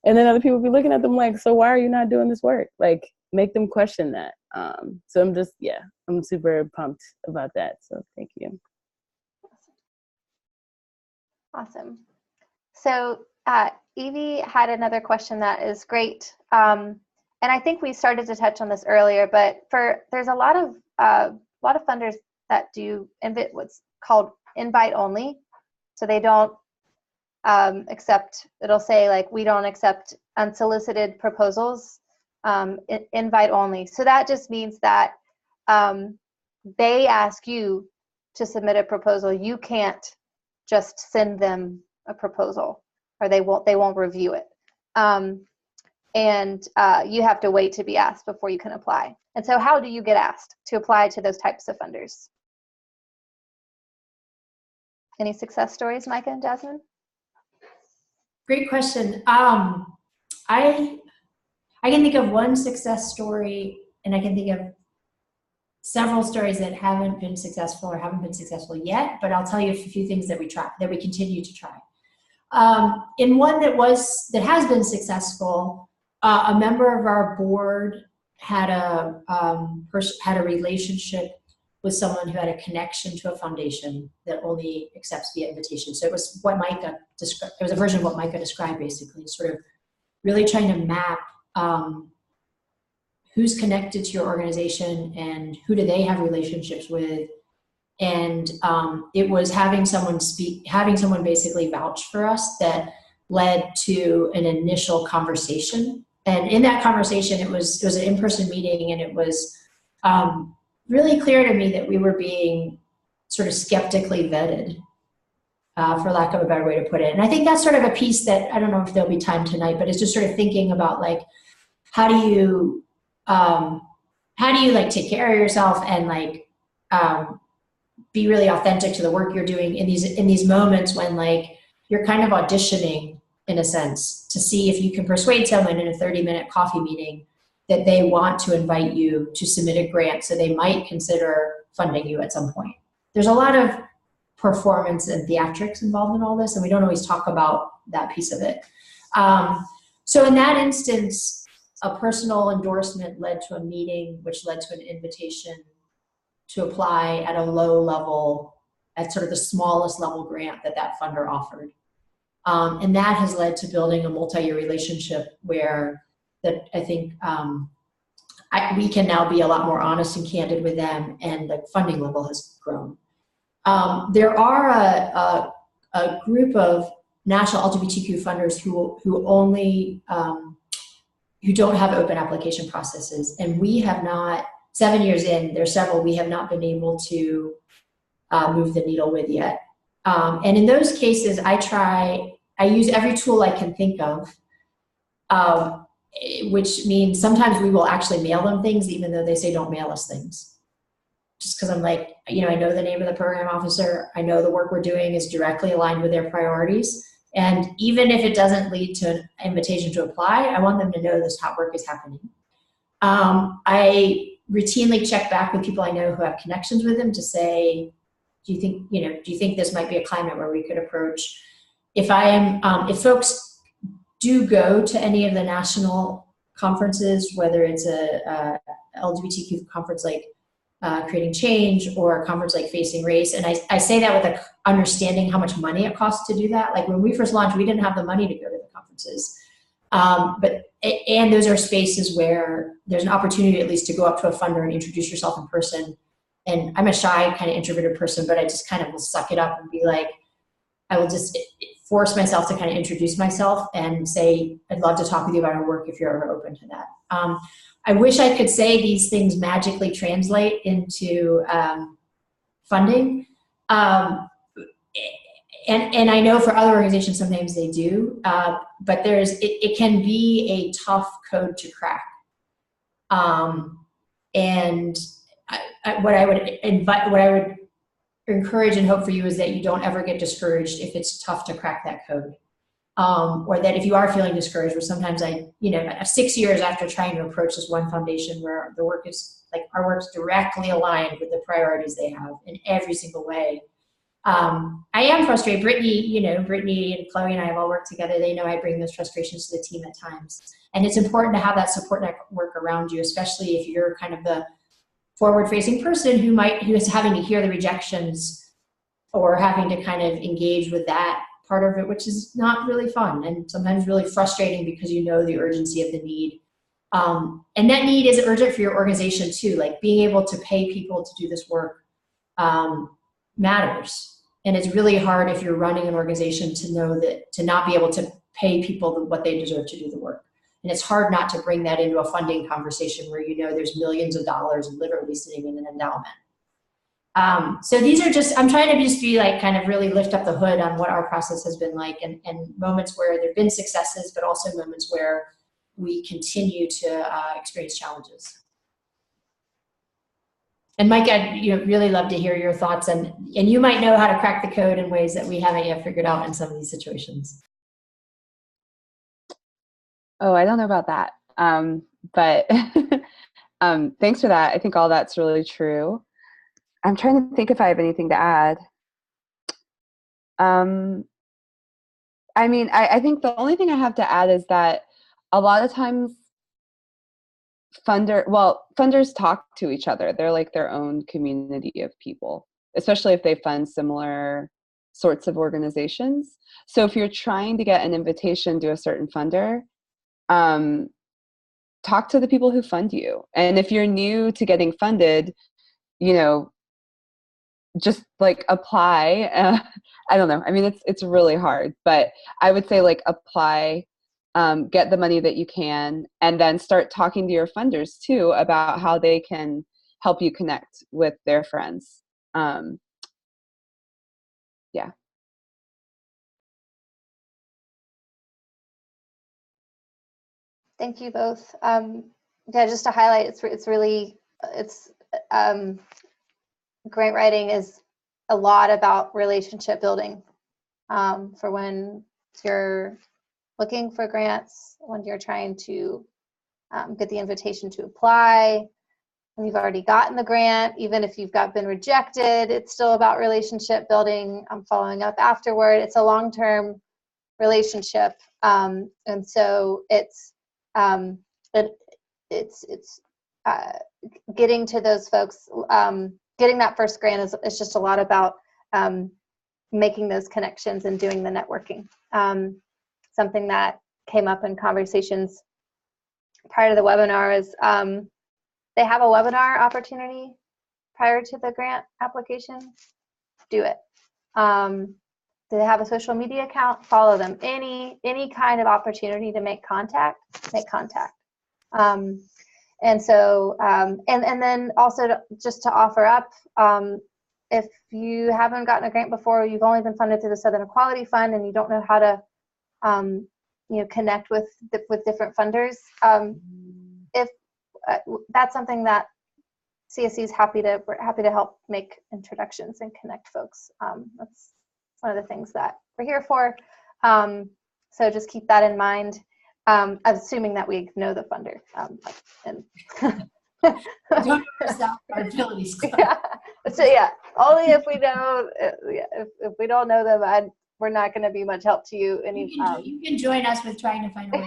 And then other people be looking at them like, so why are you not doing this work? Like, make them question that. So I'm super pumped about that. So thank you. Awesome. So Evie had another question that is great. And I think we started to touch on this earlier, but there's a lot of funders that do what's called invite only. So they don't accept, it'll say like, we don't accept unsolicited proposals, invite only. So that just means that they ask you to submit a proposal. You can't just send them a proposal, or they won't review it. And you have to wait to be asked before you can apply. And so how do you get asked to apply to those types of funders? Any success stories, Micah and Jasmine? Great question. I can think of one success story, and I can think of several stories that haven't been successful or haven't been successful yet, but I'll tell you a few things that we continue to try. In one that has been successful, a member of our board had a relationship with someone who had a connection to a foundation that only accepts via invitation. So it was what Micah described. It was a version of what Micah described, basically, sort of really trying to map who's connected to your organization and who do they have relationships with. And it was having someone basically vouch for us that led to an initial conversation. And in that conversation, it was an in-person meeting, and it was really clear to me that we were being sort of skeptically vetted, for lack of a better way to put it. And I think that's sort of a piece that, I don't know if there'll be time tonight, but it's just sort of thinking about like, how do you like take care of yourself and like be really authentic to the work you're doing in these moments when like you're kind of auditioning in a sense to see if you can persuade someone in a 30-minute coffee meeting that they want to invite you to submit a grant so they might consider funding you at some point. There's a lot of performance and theatrics involved in all this, and we don't always talk about that piece of it. So in that instance, a personal endorsement led to a meeting, which led to an invitation to apply at a low level, at sort of the smallest level grant that funder offered. And that has led to building a multi-year relationship where that I think we can now be a lot more honest and candid with them, and the funding level has grown. There are a group of national LGBTQ funders who only who don't have open application processes, and we have not. 7 years in, there's several we have not been able to move the needle with yet. And in those cases, I use every tool I can think of which means sometimes we will actually mail them things even though they say don't mail us things. Just because I'm like, I know the name of the program officer, I know the work we're doing is directly aligned with their priorities. And even if it doesn't lead to an invitation to apply, I want them to know this hot work is happening. I routinely check back with people I know who have connections with them to say, do you think this might be a climate where we could approach? If folks do go to any of the national conferences, whether it's a LGBTQ conference like Creating Change or a conference like Facing Race, and I say that with understanding how much money it costs to do that. Like when we first launched, we didn't have the money to go to the conferences. And those are spaces where there's an opportunity at least to go up to a funder and introduce yourself in person. And I'm a shy kind of introverted person, but I just kind of will suck it up and be like, I will just force myself to kind of introduce myself and say, I'd love to talk with you about our work if you're ever open to that. I wish I could say these things magically translate into funding. And I know for other organizations, sometimes they do, but it can be a tough code to crack. And what I would encourage and hope for you is that you don't ever get discouraged if it's tough to crack that code. Or that if you are feeling discouraged, or sometimes 6 years after trying to approach this one foundation where the work is like, our work's directly aligned with the priorities they have in every single way. I am frustrated. Brittany and Chloe and I have all worked together. They know I bring those frustrations to the team at times. And it's important to have that support network around you, especially if you're kind of the forward-facing person who is having to hear the rejections or having to kind of engage with that part of it, which is not really fun and sometimes really frustrating because you know the urgency of the need. And that need is urgent for your organization too. Like being able to pay people to do this work matters. And it's really hard if you're running an organization to not be able to pay people what they deserve to do the work. And it's hard not to bring that into a funding conversation where there's millions of dollars literally sitting in an endowment. So these are I'm trying to just be like, kind of really lift up the hood on what our process has been like, and moments where there've been successes, but also moments where we continue to experience challenges. And Mike, I'd really love to hear your thoughts, and you might know how to crack the code in ways that we haven't yet figured out in some of these situations. Oh, I don't know about that. But thanks for that. I think all that's really true. I'm trying to think if I have anything to add. I think the only thing I have to add is that a lot of times funders talk to each other. They're like their own community of people, especially if they fund similar sorts of organizations. So if you're trying to get an invitation to a certain funder, talk to the people who fund you. And if you're new to getting funded, just like apply. I don't know. I mean, it's really hard, but I would say like apply, get the money that you can, and then start talking to your funders too about how they can help you connect with their friends. Yeah. Thank you both. Just to highlight, grant writing is a lot about relationship building for when you're looking for grants, when you're trying to get the invitation to apply, when you've already gotten the grant, even if you've been rejected, it's still about relationship building, following up afterward. It's a long-term relationship, and so it's getting to those folks. Getting that first grant is just a lot about making those connections and doing the networking. Something that came up in conversations prior to the webinar is they have a webinar opportunity prior to the grant application. Do it. Do they have a social media account? Follow them. Any kind of opportunity to make contact, make contact. And so, and then also just to offer up, if you haven't gotten a grant before, you've only been funded through the Southern Equality Fund, and you don't know how to connect with different funders. If that's something that CSE is we're happy to help make introductions and connect folks. That's one of the things that we're here for. So just keep that in mind, assuming that we know the funder. And Don't oversell our abilities. yeah. So yeah, only if we know. If we don't know them, we're not going to be much help to you. You can join us with trying to find a way.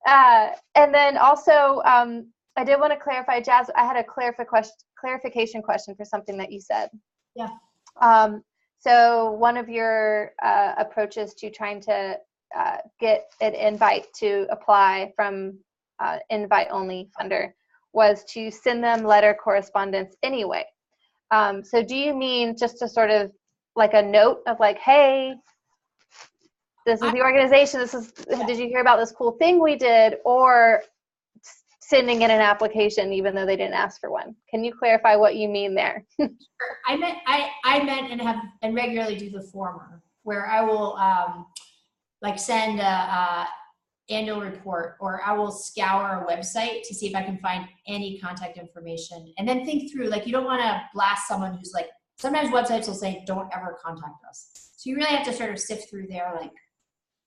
And then also, I did want to clarify, Jazz. I had a clarification question for something that you said. Yeah. So one of your approaches to trying to get an invite to apply from invite-only funder was to send them letter correspondence anyway. So do you mean just to sort of like a note of like, hey, this is the organization, did you hear about this cool thing we did, or sending in an application even though they didn't ask for one? Can you clarify what you mean there? I meant and regularly do the former, where I will like send a annual report, or I will scour a website to see if I can find any contact information, and then think through, like, you don't want to blast someone who's like, sometimes websites will say, don't ever contact us. So you really have to sort of sift through there, like,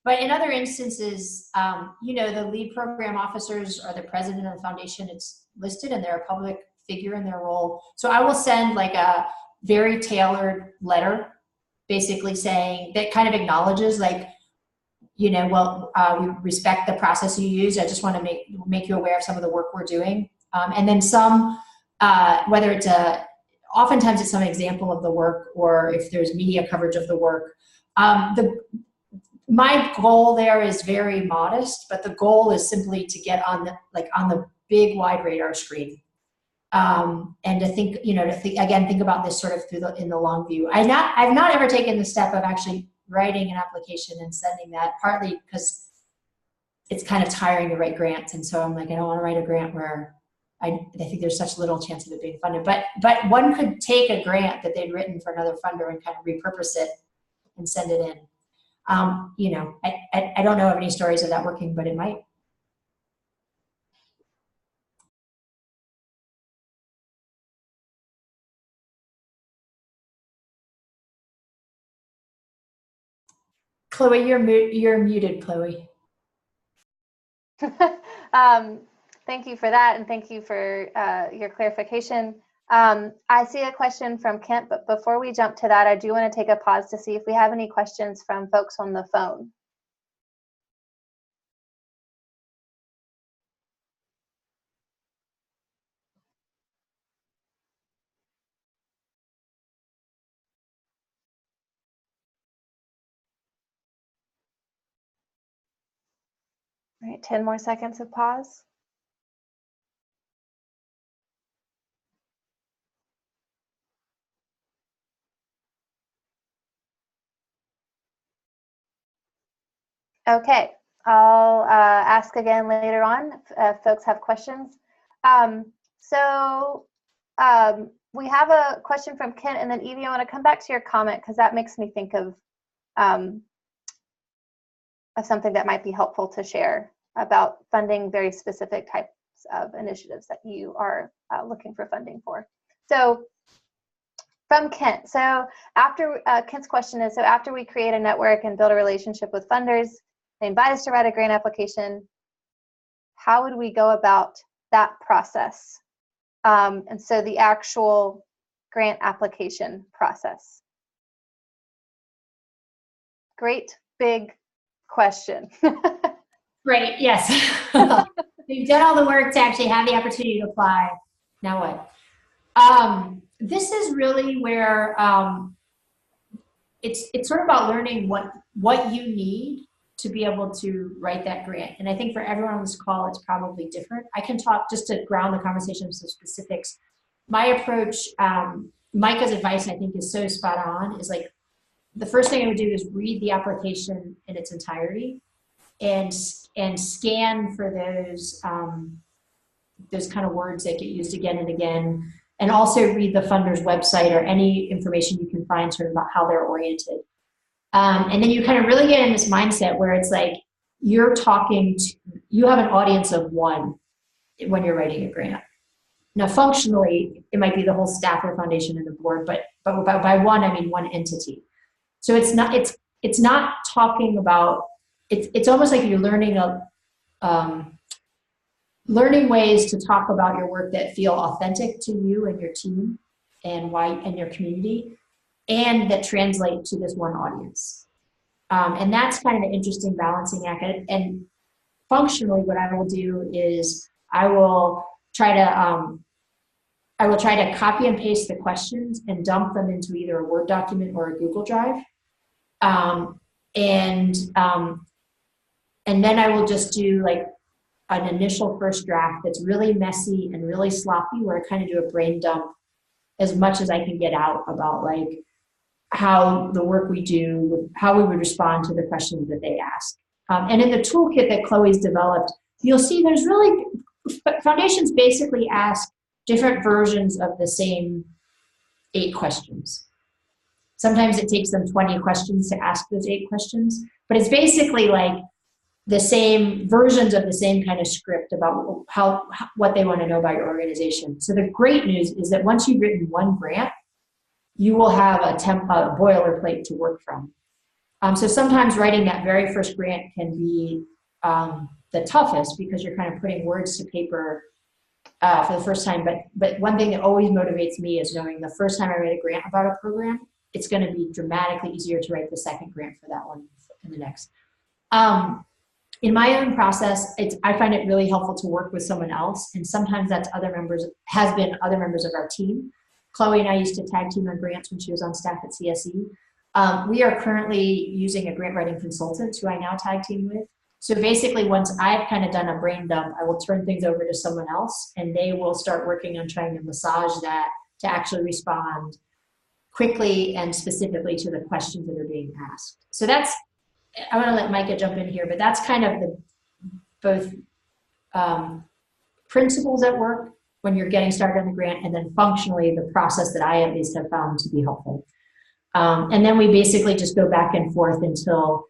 but in other instances, the lead program officers are the president of the foundation. It's listed and they're a public figure in their role. So I will send like a very tailored letter, basically saying, that kind of acknowledges, like, we respect the process you use. I just want to make you aware of some of the work we're doing. And then some, whether it's oftentimes it's some example of the work, or if there's media coverage of the work. My goal there is very modest, but the goal is simply to get on the big wide radar screen. And to think, think about this sort of in the long view. I've not ever taken the step of actually writing an application and sending that, partly because it's kind of tiring to write grants. And so I'm like, I don't want to write a grant where I think there's such little chance of it being funded. But one could take a grant that they'd written for another funder and kind of repurpose it and send it in. I don't know of any stories of that working, but it might. Chloe, you're muted, Chloe. Thank you for that, and thank you for your clarification. I see a question from Kent, but before we jump to that, I do want to take a pause to see if we have any questions from folks on the phone. All right, 10 more seconds of pause. Okay, I'll ask again later on if folks have questions. We have a question from Kent, and then Evie, I want to come back to your comment because that makes me think of something that might be helpful to share about funding very specific types of initiatives that you are looking for funding for. So from Kent, so after Kent's question is, so after we create a network and build a relationship with funders, they invite us to write a grant application, how would we go about that process? And so the actual grant application process. Great big question. Great, yes. We've done all the work to actually have the opportunity to apply. Now what? This is really where it's sort of about learning what you need to be able to write that grant. And I think for everyone on this call, it's probably different. I can talk just to ground the conversation with some specifics. My approach, Micah's advice, I think, is so spot on, is like, the first thing I would do is read the application in its entirety and scan for those kind of words that get used again and again, and also read the funder's website or any information you can find sort of about how they're oriented. And then you kind of really get in this mindset where it's like you have an audience of one when you're writing a grant. Now, functionally, it might be the whole staff or foundation and the board, but by one, I mean one entity. So it's not talking about, it's almost like you're learning ways to talk about your work that feel authentic to you and your team and your community, and that translate to this one audience. And that's kind of an interesting balancing act. And functionally, what I will do is I will try to copy and paste the questions and dump them into either a Word document or a Google Drive. And then I will just do like an initial first draft that's really messy and really sloppy, where I kind of do a brain dump as much as I can get out about like how the work we do, how we would respond to the questions that they ask. And in the toolkit that Chloe's developed, you'll see there's really, foundations basically ask different versions of the same 8 questions. Sometimes it takes them 20 questions to ask those 8 questions, but it's basically like the same versions of the same kind of script about what they want to know about your organization. So the great news is that once you've written one grant, you will have a boilerplate to work from. So sometimes writing that very first grant can be the toughest, because you're kind of putting words to paper for the first time. But one thing that always motivates me is knowing the first time I write a grant about a program, it's going to be dramatically easier to write the second grant for that one and the next. In my own process, I find it really helpful to work with someone else, and sometimes that's other members of our team. Chloe and I used to tag team on grants when she was on staff at CSE. We are currently using a grant writing consultant who I now tag team with. So basically, once I've kind of done a brain dump, I will turn things over to someone else, and they will start working on trying to massage that to actually respond quickly and specifically to the questions that are being asked. So I want to let Micah jump in here, but that's kind of both principles at work when you're getting started on the grant, and then functionally the process that I at least have found to be helpful. And then we basically just go back and forth until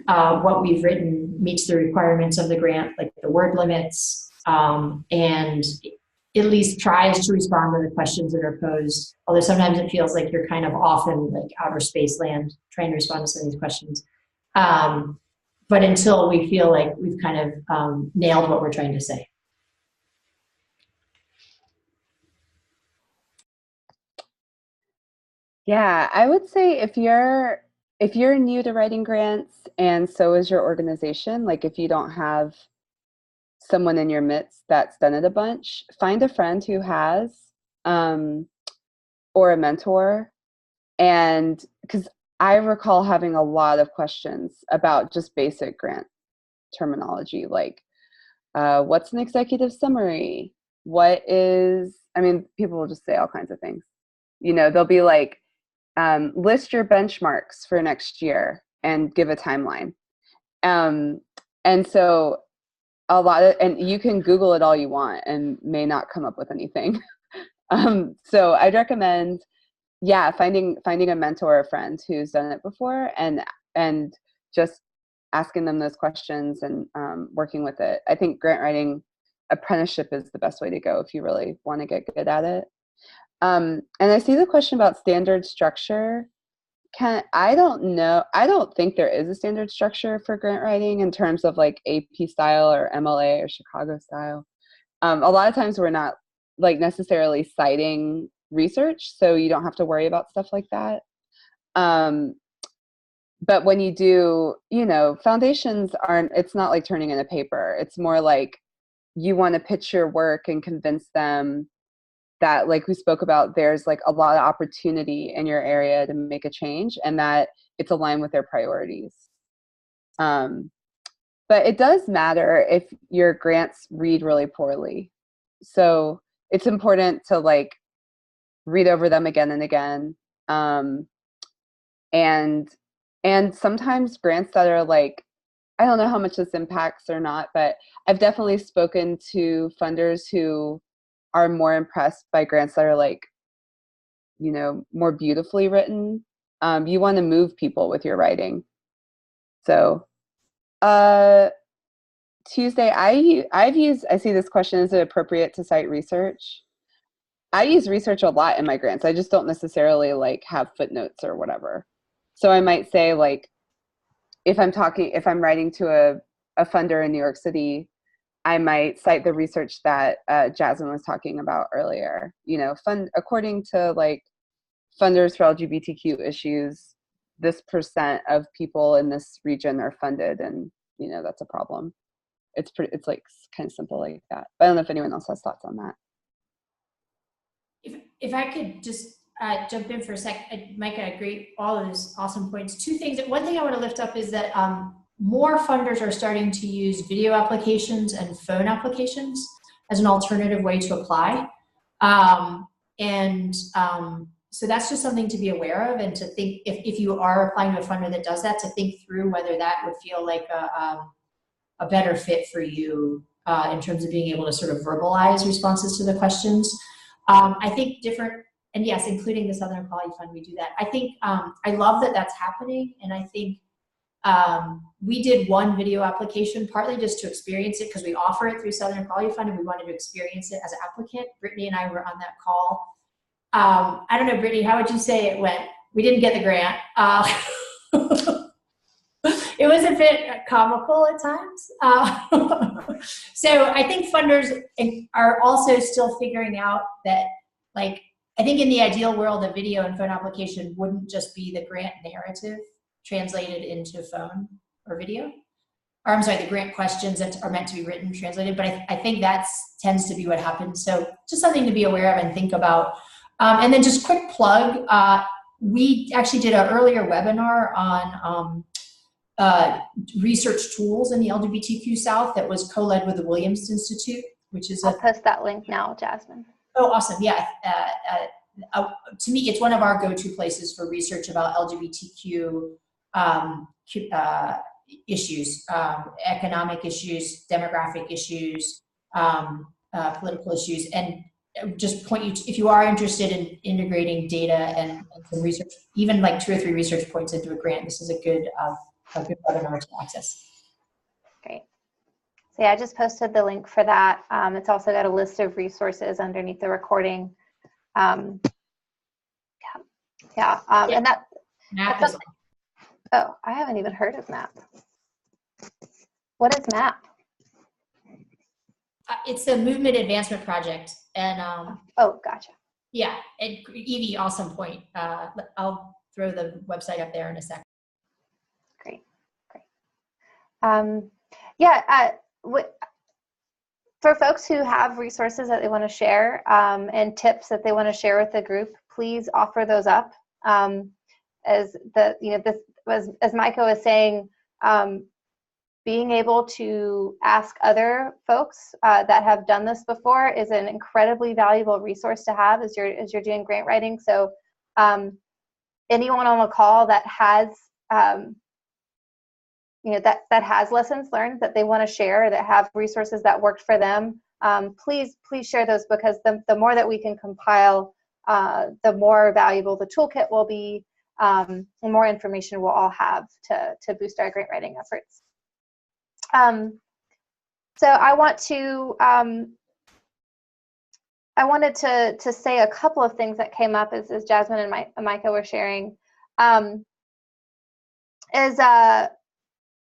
what we've written meets the requirements of the grant, like the word limits, and at least tries to respond to the questions that are posed. Although sometimes it feels like you're kind of off in like outer space land trying to respond to some of these questions. But until we feel like we've kind of nailed what we're trying to say. Yeah, I would say if you're new to writing grants, and so is your organization, like if you don't have someone in your midst that's done it a bunch, find a friend who has, or a mentor. And because I recall having a lot of questions about just basic grant terminology, like what's an executive summary? People will just say all kinds of things. They'll be like, list your benchmarks for next year and give a timeline. And so and you can Google it all you want and may not come up with anything. So I'd recommend, finding a mentor or a friend who's done it before, and just asking them those questions and working with it. I think grant writing apprenticeship is the best way to go if you really want to get good at it. And I see the question about standard structure. I don't think there is a standard structure for grant writing in terms of like AP style or MLA or Chicago style. A lot of times we're not like necessarily citing research, so you don't have to worry about stuff like that. But when you do, foundations it's not like turning in a paper. It's more like you want to pitch your work and convince them that, like we spoke about, there's like a lot of opportunity in your area to make a change, and that it's aligned with their priorities. But it does matter if your grants read really poorly. So it's important to like read over them again and again. And sometimes grants that are like, I don't know how much this impacts or not, but I've definitely spoken to funders who are more impressed by grants that are like, more beautifully written you want to move people with your writing. So Tuesday, I see this question, is it appropriate to cite research? I use research a lot in my grants. I just don't necessarily like have footnotes or whatever. So I might say, like, if I'm writing to a funder in New York City, I might cite the research that Jasmine was talking about earlier. You know, according to like funders for LGBTQ issues, this % of people in this region are funded, and you know that's a problem. It's like kind of simple like that. But I don't know if anyone else has thoughts on that. If I could just jump in for a sec, Micah, I agree, all of those awesome points. Two things. One thing I want to lift up is that more funders are starting to use video applications and phone applications as an alternative way to apply. So that's just something to be aware of, and to think, if you are applying to a funder that does that, to think through whether that would feel like a better fit for you in terms of being able to sort of verbalize responses to the questions. I think and yes, including the Southern Equality Fund, we do that. I think, I love that that's happening, and I think we did one video application partly just to experience it, because we offer it through Southern Equality Fund and we wanted to experience it as an applicant. Brittany and I were on that call. I don't know, Brittany, how would you say it went? We didn't get the grant. It was a bit comical at times. So I think funders are also still figuring out that, like, I think in the ideal world, a video and phone application wouldn't just be the grant narrative translated into phone or video. Or I'm sorry, the grant questions that are meant to be written, translated, but I think that tends to be what happens. So just something to be aware of and think about. And then just quick plug, we actually did an earlier webinar on research tools in the LGBTQ South that was co-led with the Williams Institute, which is I'll post that link now, Jasmine. Oh, awesome. Yeah. To me, it's one of our go-to places for research about LGBTQ issues, economic issues, demographic issues, political issues, and just point you to, if you are interested in integrating data and some research, even like 2 or 3 research points into a grant, this is a good webinar to access. Great. So yeah, I just posted the link for that. It's also got a list of resources underneath the recording. And that. MAP is. Oh, I haven't even heard of MAP. What is MAP? It's the Movement Advancement Project, and oh, gotcha. Yeah, Evie, awesome point. I'll throw the website up there in a second. Great. For folks who have resources that they want to share and tips that they want to share with the group, please offer those up. As Micah was saying, being able to ask other folks that have done this before is an incredibly valuable resource to have as you're doing grant writing. So anyone on the call that has that has lessons learned that they want to share, that have resources that worked for them, please share those, because the more that we can compile, the more valuable the toolkit will be, the more information we'll all have to boost our grant writing efforts. So I wanted to say a couple of things that came up as Jasmine and Micah were sharing.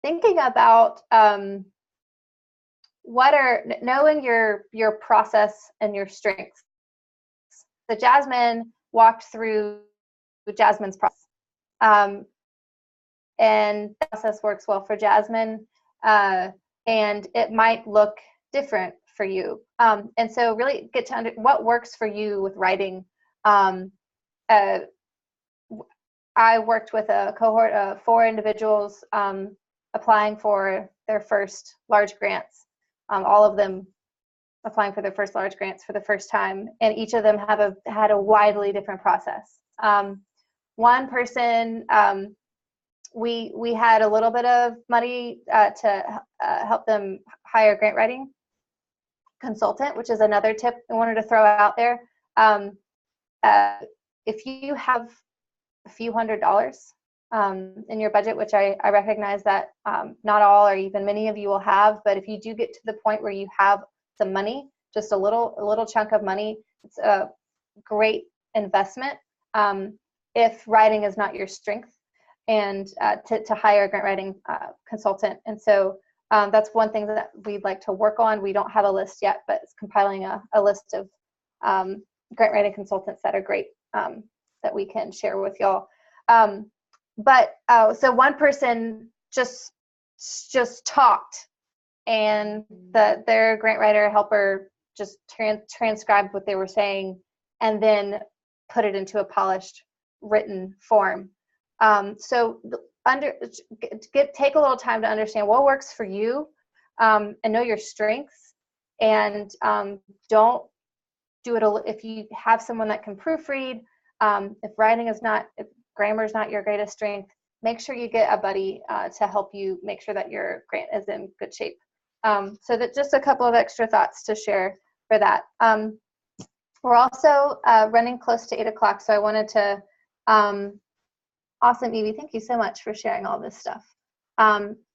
Thinking about knowing your process and your strengths. So Jasmine walked through Jasmine's process, and the process works well for Jasmine, and it might look different for you. And so really get to what works for you with writing. I worked with a cohort of 4 individuals applying for their first large grants, all of them applying for their first large grants for the first time, and each of them had a widely different process. One person, we had a little bit of money to help them hire a grant writing consultant, which is another tip I wanted to throw out there. If you have a few $100s in your budget, which I recognize that not all or even many of you will have, but if you do get to the point where you have some money, just a little chunk of money, it's a great investment if writing is not your strength, and to hire a grant writing consultant. And so that's one thing that we'd like to work on. We don't have a list yet, but it's compiling a list of grant writing consultants that are great that we can share with y'all. So one person just talked, and their grant writer helper just transcribed what they were saying and then put it into a polished written form. So take a little time to understand what works for you, and know your strengths, and don't do it if you have someone that can proofread. If grammar is not your greatest strength, make sure you get a buddy to help you make sure that your grant is in good shape. So that just a couple of extra thoughts to share for that. We're also running close to 8 o'clock, so I wanted to, awesome, Evie, thank you so much for sharing all this stuff.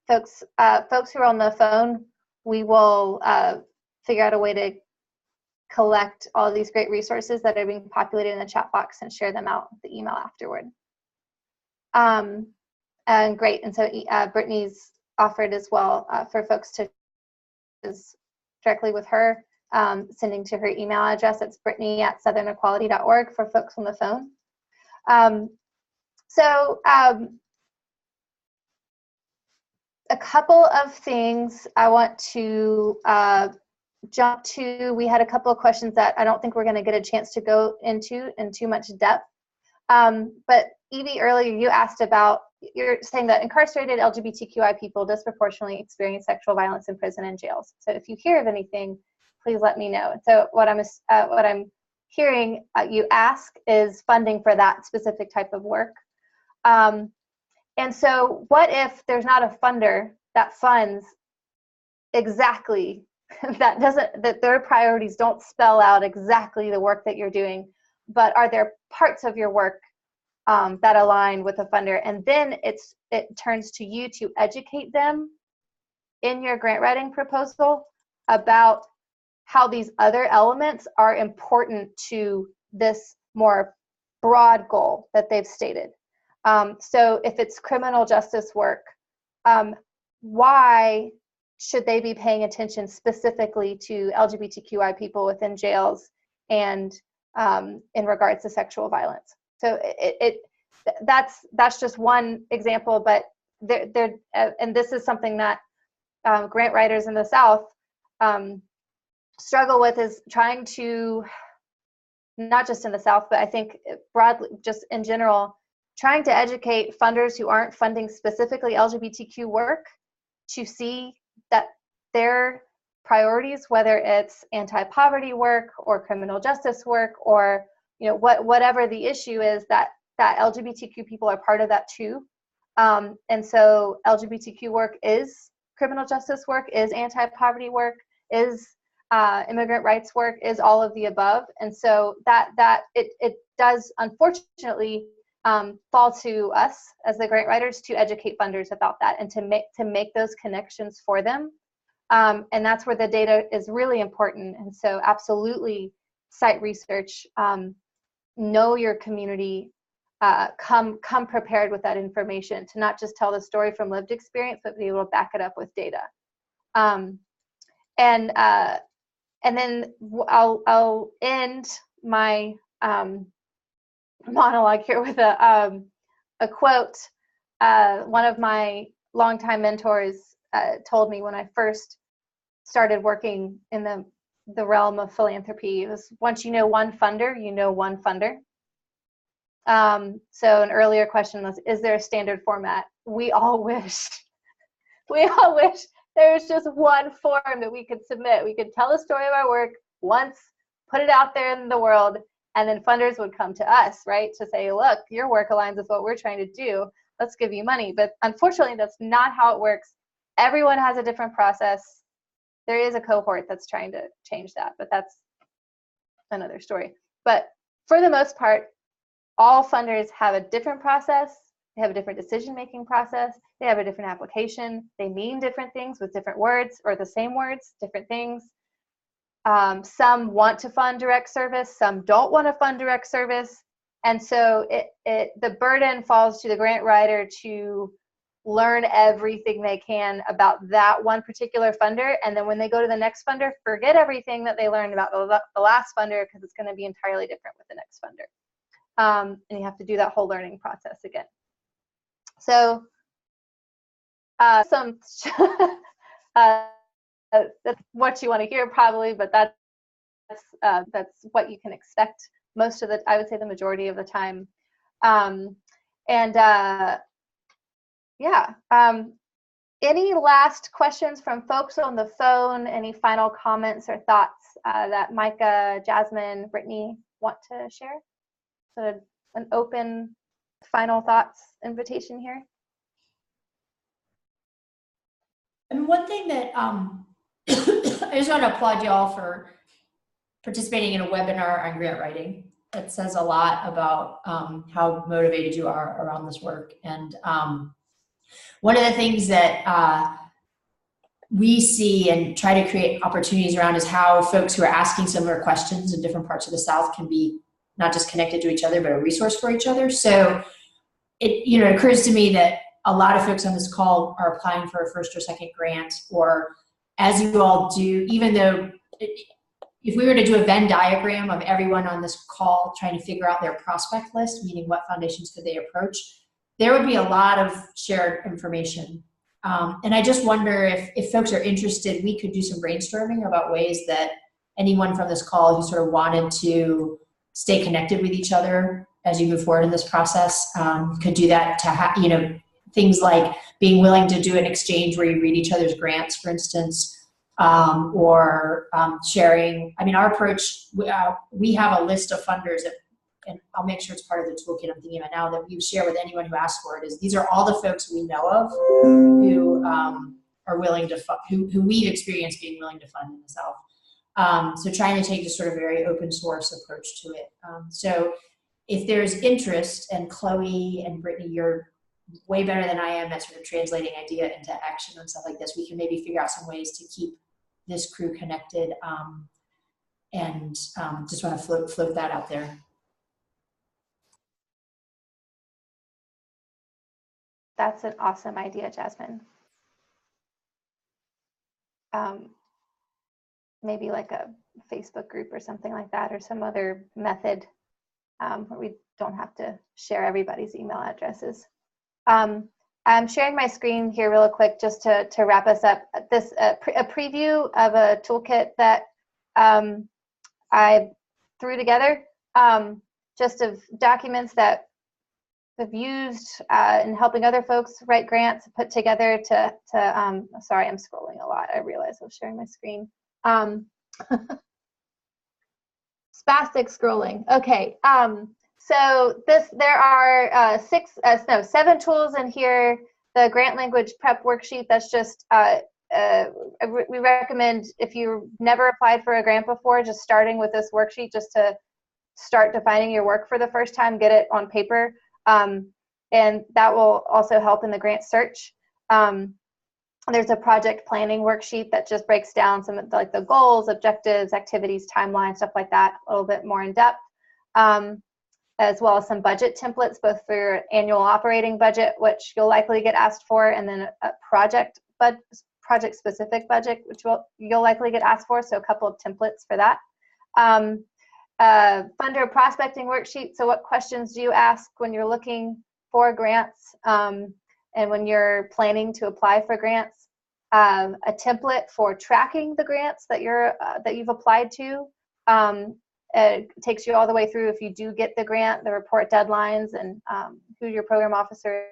Folks who are on the phone, we will figure out a way to collect all of these great resources that are being populated in the chat box and share them out the email afterward. And great, and so Brittany's offered as well for folks to directly with her, sending to her email address. It's brittany@southernequality.org for folks on the phone. A couple of things I want to jump to. We had a couple of questions that I don't think we're going to get a chance to go into in too much depth. But Evie, earlier you asked about, you're saying that incarcerated LGBTQI people disproportionately experience sexual violence in prison and jails. So if you hear of anything, please let me know. So what I'm hearing you ask is funding for that specific type of work. And so what if there's not a funder that funds exactly that their priorities don't spell out exactly the work that you're doing, but are there parts of your work that align with a funder? And then it turns to you to educate them in your grant writing proposal about how these other elements are important to this more broad goal that they've stated. So if it's criminal justice work, why should they be paying attention specifically to LGBTQI people within jails and in regards to sexual violence? So that's just one example, but and this is something that grant writers in the South struggle with, is trying to, not just in the South, but I think broadly, just in general, trying to educate funders who aren't funding specifically LGBTQ work to see that their priorities, whether it's anti-poverty work or criminal justice work, or whatever the issue is, that LGBTQ people are part of that too. And so LGBTQ work is criminal justice work, is anti-poverty work, is immigrant rights work, is all of the above. And so it does unfortunately fall to us as the grant writers to educate funders about that and to make those connections for them. And that's where the data is really important. And so absolutely cite research, know your community, come prepared with that information to not just tell the story from lived experience, but be able to back it up with data. And then I'll end my monologue here with a quote. One of my longtime mentors told me when I first started working in the realm of philanthropy. It was, once you know one funder, you know one funder. So an earlier question was, is there a standard format? We all wish there was just one form that we could submit. We could tell the story of our work once, put it out there in the world, and then funders would come to us, right, to say, look, your work aligns with what we're trying to do. Let's give you money. But unfortunately, that's not how it works. Everyone has a different process. There is a cohort that's trying to change that, but that's another story. But for the most part, all funders have a different process. They have a different decision-making process. They have a different application. They mean different things with different words, or the same words, different things. Some want to fund direct service. Some don't want to fund direct service. And so the burden falls to the grant writer to learn everything they can about that one particular funder. And then when they go to the next funder, forget everything that they learned about the last funder, because it's going to be entirely different with the next funder. And you have to do that whole learning process again. So that's what you want to hear probably, but that's what you can expect most of the, I would say the majority of the time. Any last questions from folks on the phone? Any final comments or thoughts that Micah, Jasmine, Brittany want to share? So an open final thoughts invitation here. And one thing that I just want to applaud you all for participating in a webinar on grant writing. That says a lot about how motivated you are around this work. And one of the things that we see and try to create opportunities around is how folks who are asking similar questions in different parts of the South can be not just connected to each other, but a resource for each other. So it occurs to me that a lot of folks on this call are applying for a first or second grant, or as you all do, even though if we were to do a Venn diagram of everyone on this call trying to figure out their prospect list, meaning what foundations could they approach, there would be a lot of shared information. And I just wonder if folks are interested, we could do some brainstorming about ways that anyone from this call who sort of wanted to stay connected with each other as you move forward in this process could do that to things like being willing to do an exchange where you read each other's grants, for instance, or sharing. I mean, our approach, we have a list of funders, and I'll make sure it's part of the toolkit I'm thinking about now, that we share with anyone who asks for it. Is these are all the folks we know of who are willing to fund, who we've experienced being willing to fund in the South. So trying to take just sort of very open source approach to it. So if there's interest, and Chloe and Brittany, you're way better than I am at sort of translating idea into action and stuff like this, we can maybe figure out some ways to keep this crew connected, and just want to float that out there. That's an awesome idea, Jasmine. Maybe like a Facebook group or something like that, or some other method where we don't have to share everybody's email addresses. I'm sharing my screen here real quick just to wrap us up. This a preview of a toolkit that I threw together, just of documents that I've used in helping other folks write grants, put together to sorry, I'm scrolling a lot. I realize I was sharing my screen. Spastic scrolling. Okay. So there are 7 tools in here. The grant language prep worksheet, that's just, we recommend, if you've never applied for a grant before, just starting with this worksheet just to start defining your work for the first time, get it on paper. And that will also help in the grant search. There's a project planning worksheet that just breaks down some of the goals, objectives, activities, timeline, stuff like that, a little bit more in depth. As well as some budget templates, both for your annual operating budget, which you'll likely get asked for, and then a project-specific budget, which you'll likely get asked for, so a couple of templates for that. Funder prospecting worksheet, so what questions do you ask when you're looking for grants and when you're planning to apply for grants? A template for tracking the grants that you've applied to. It takes you all the way through, if you do get the grant, the report deadlines, and who your program officer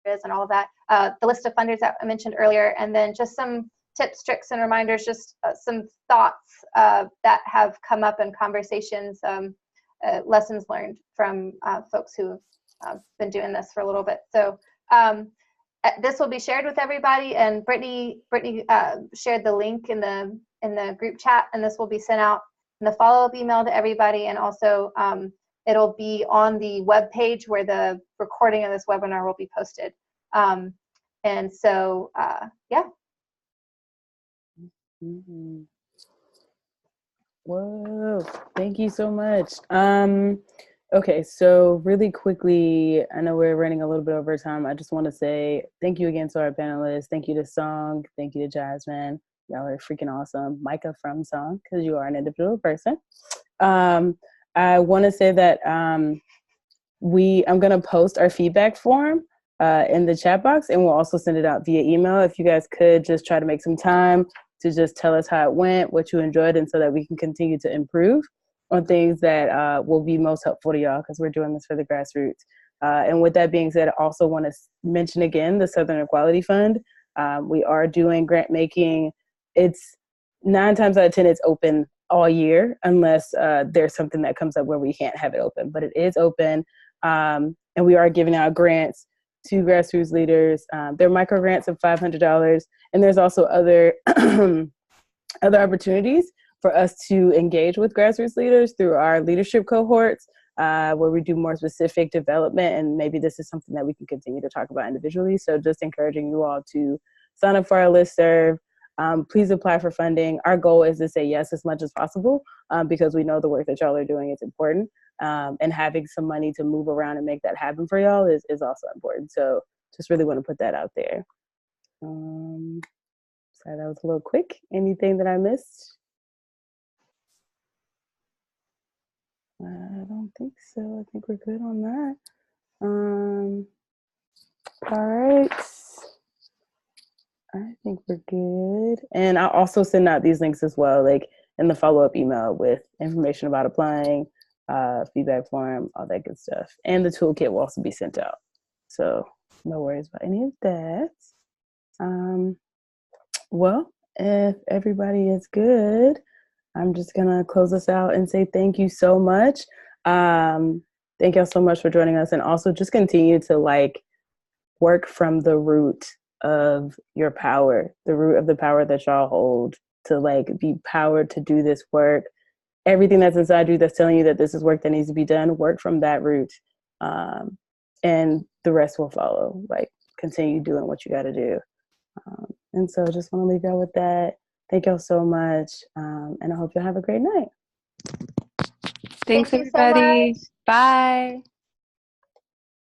is and all of that. The list of funders that I mentioned earlier, and then just some tips, tricks, and reminders, just some thoughts that have come up in conversations, lessons learned from folks who have been doing this for a little bit. So this will be shared with everybody, and Brittany shared the link in the group chat, and this will be sent out in the follow-up email to everybody, and also it'll be on the web page where the recording of this webinar will be posted. And so, yeah. Mm-hmm. Whoa, thank you so much. Okay, so really quickly, I know we're running a little bit over time. I just want to say thank you again to our panelists. Thank you to Song. Thank you to Jasmine. Y'all are freaking awesome. Micah from Song, because you are an individual person. I want to say that I'm going to post our feedback form in the chat box, and we'll also send it out via email. If you guys could just try to make some time to just tell us how it went, what you enjoyed, and so that we can continue to improve on things that will be most helpful to y'all, because we're doing this for the grassroots. And with that being said, I also want to mention again the Southern Equality Fund. We are doing grant making. It's 9 times out of 10, it's open all year, unless there's something that comes up where we can't have it open. But it is open, and we are giving out grants to grassroots leaders. They're micro grants of $500, and there's also other other opportunities for us to engage with grassroots leaders through our leadership cohorts, where we do more specific development, and maybe this is something that we can continue to talk about individually. So just encouraging you all to sign up for our listserv. Please apply for funding. Our goal is to say yes as much as possible, because we know the work that y'all are doing is important. And having some money to move around and make that happen for y'all is also important. So just really want to put that out there. Sorry, that was a little quick. Anything that I missed? I don't think so. I think we're good on that. All right. I think we're good. And I'll also send out these links as well, like in the follow-up email with information about applying, feedback form, all that good stuff. And the toolkit will also be sent out. So no worries about any of that. Well, if everybody is good, I'm just gonna close us out and say thank you so much. Thank y'all so much for joining us, and also just continue to work from the root of your power, the root of the power that y'all hold, to be powered to do this work. Everything that's inside you that's telling you that this is work that needs to be done, work from that root, and the rest will follow. Continue doing what you got to do. And so just want to leave y'all with that. Thank y'all so much, and I hope y'all have a great night. Thanks, Thank you so everybody. much. Bye.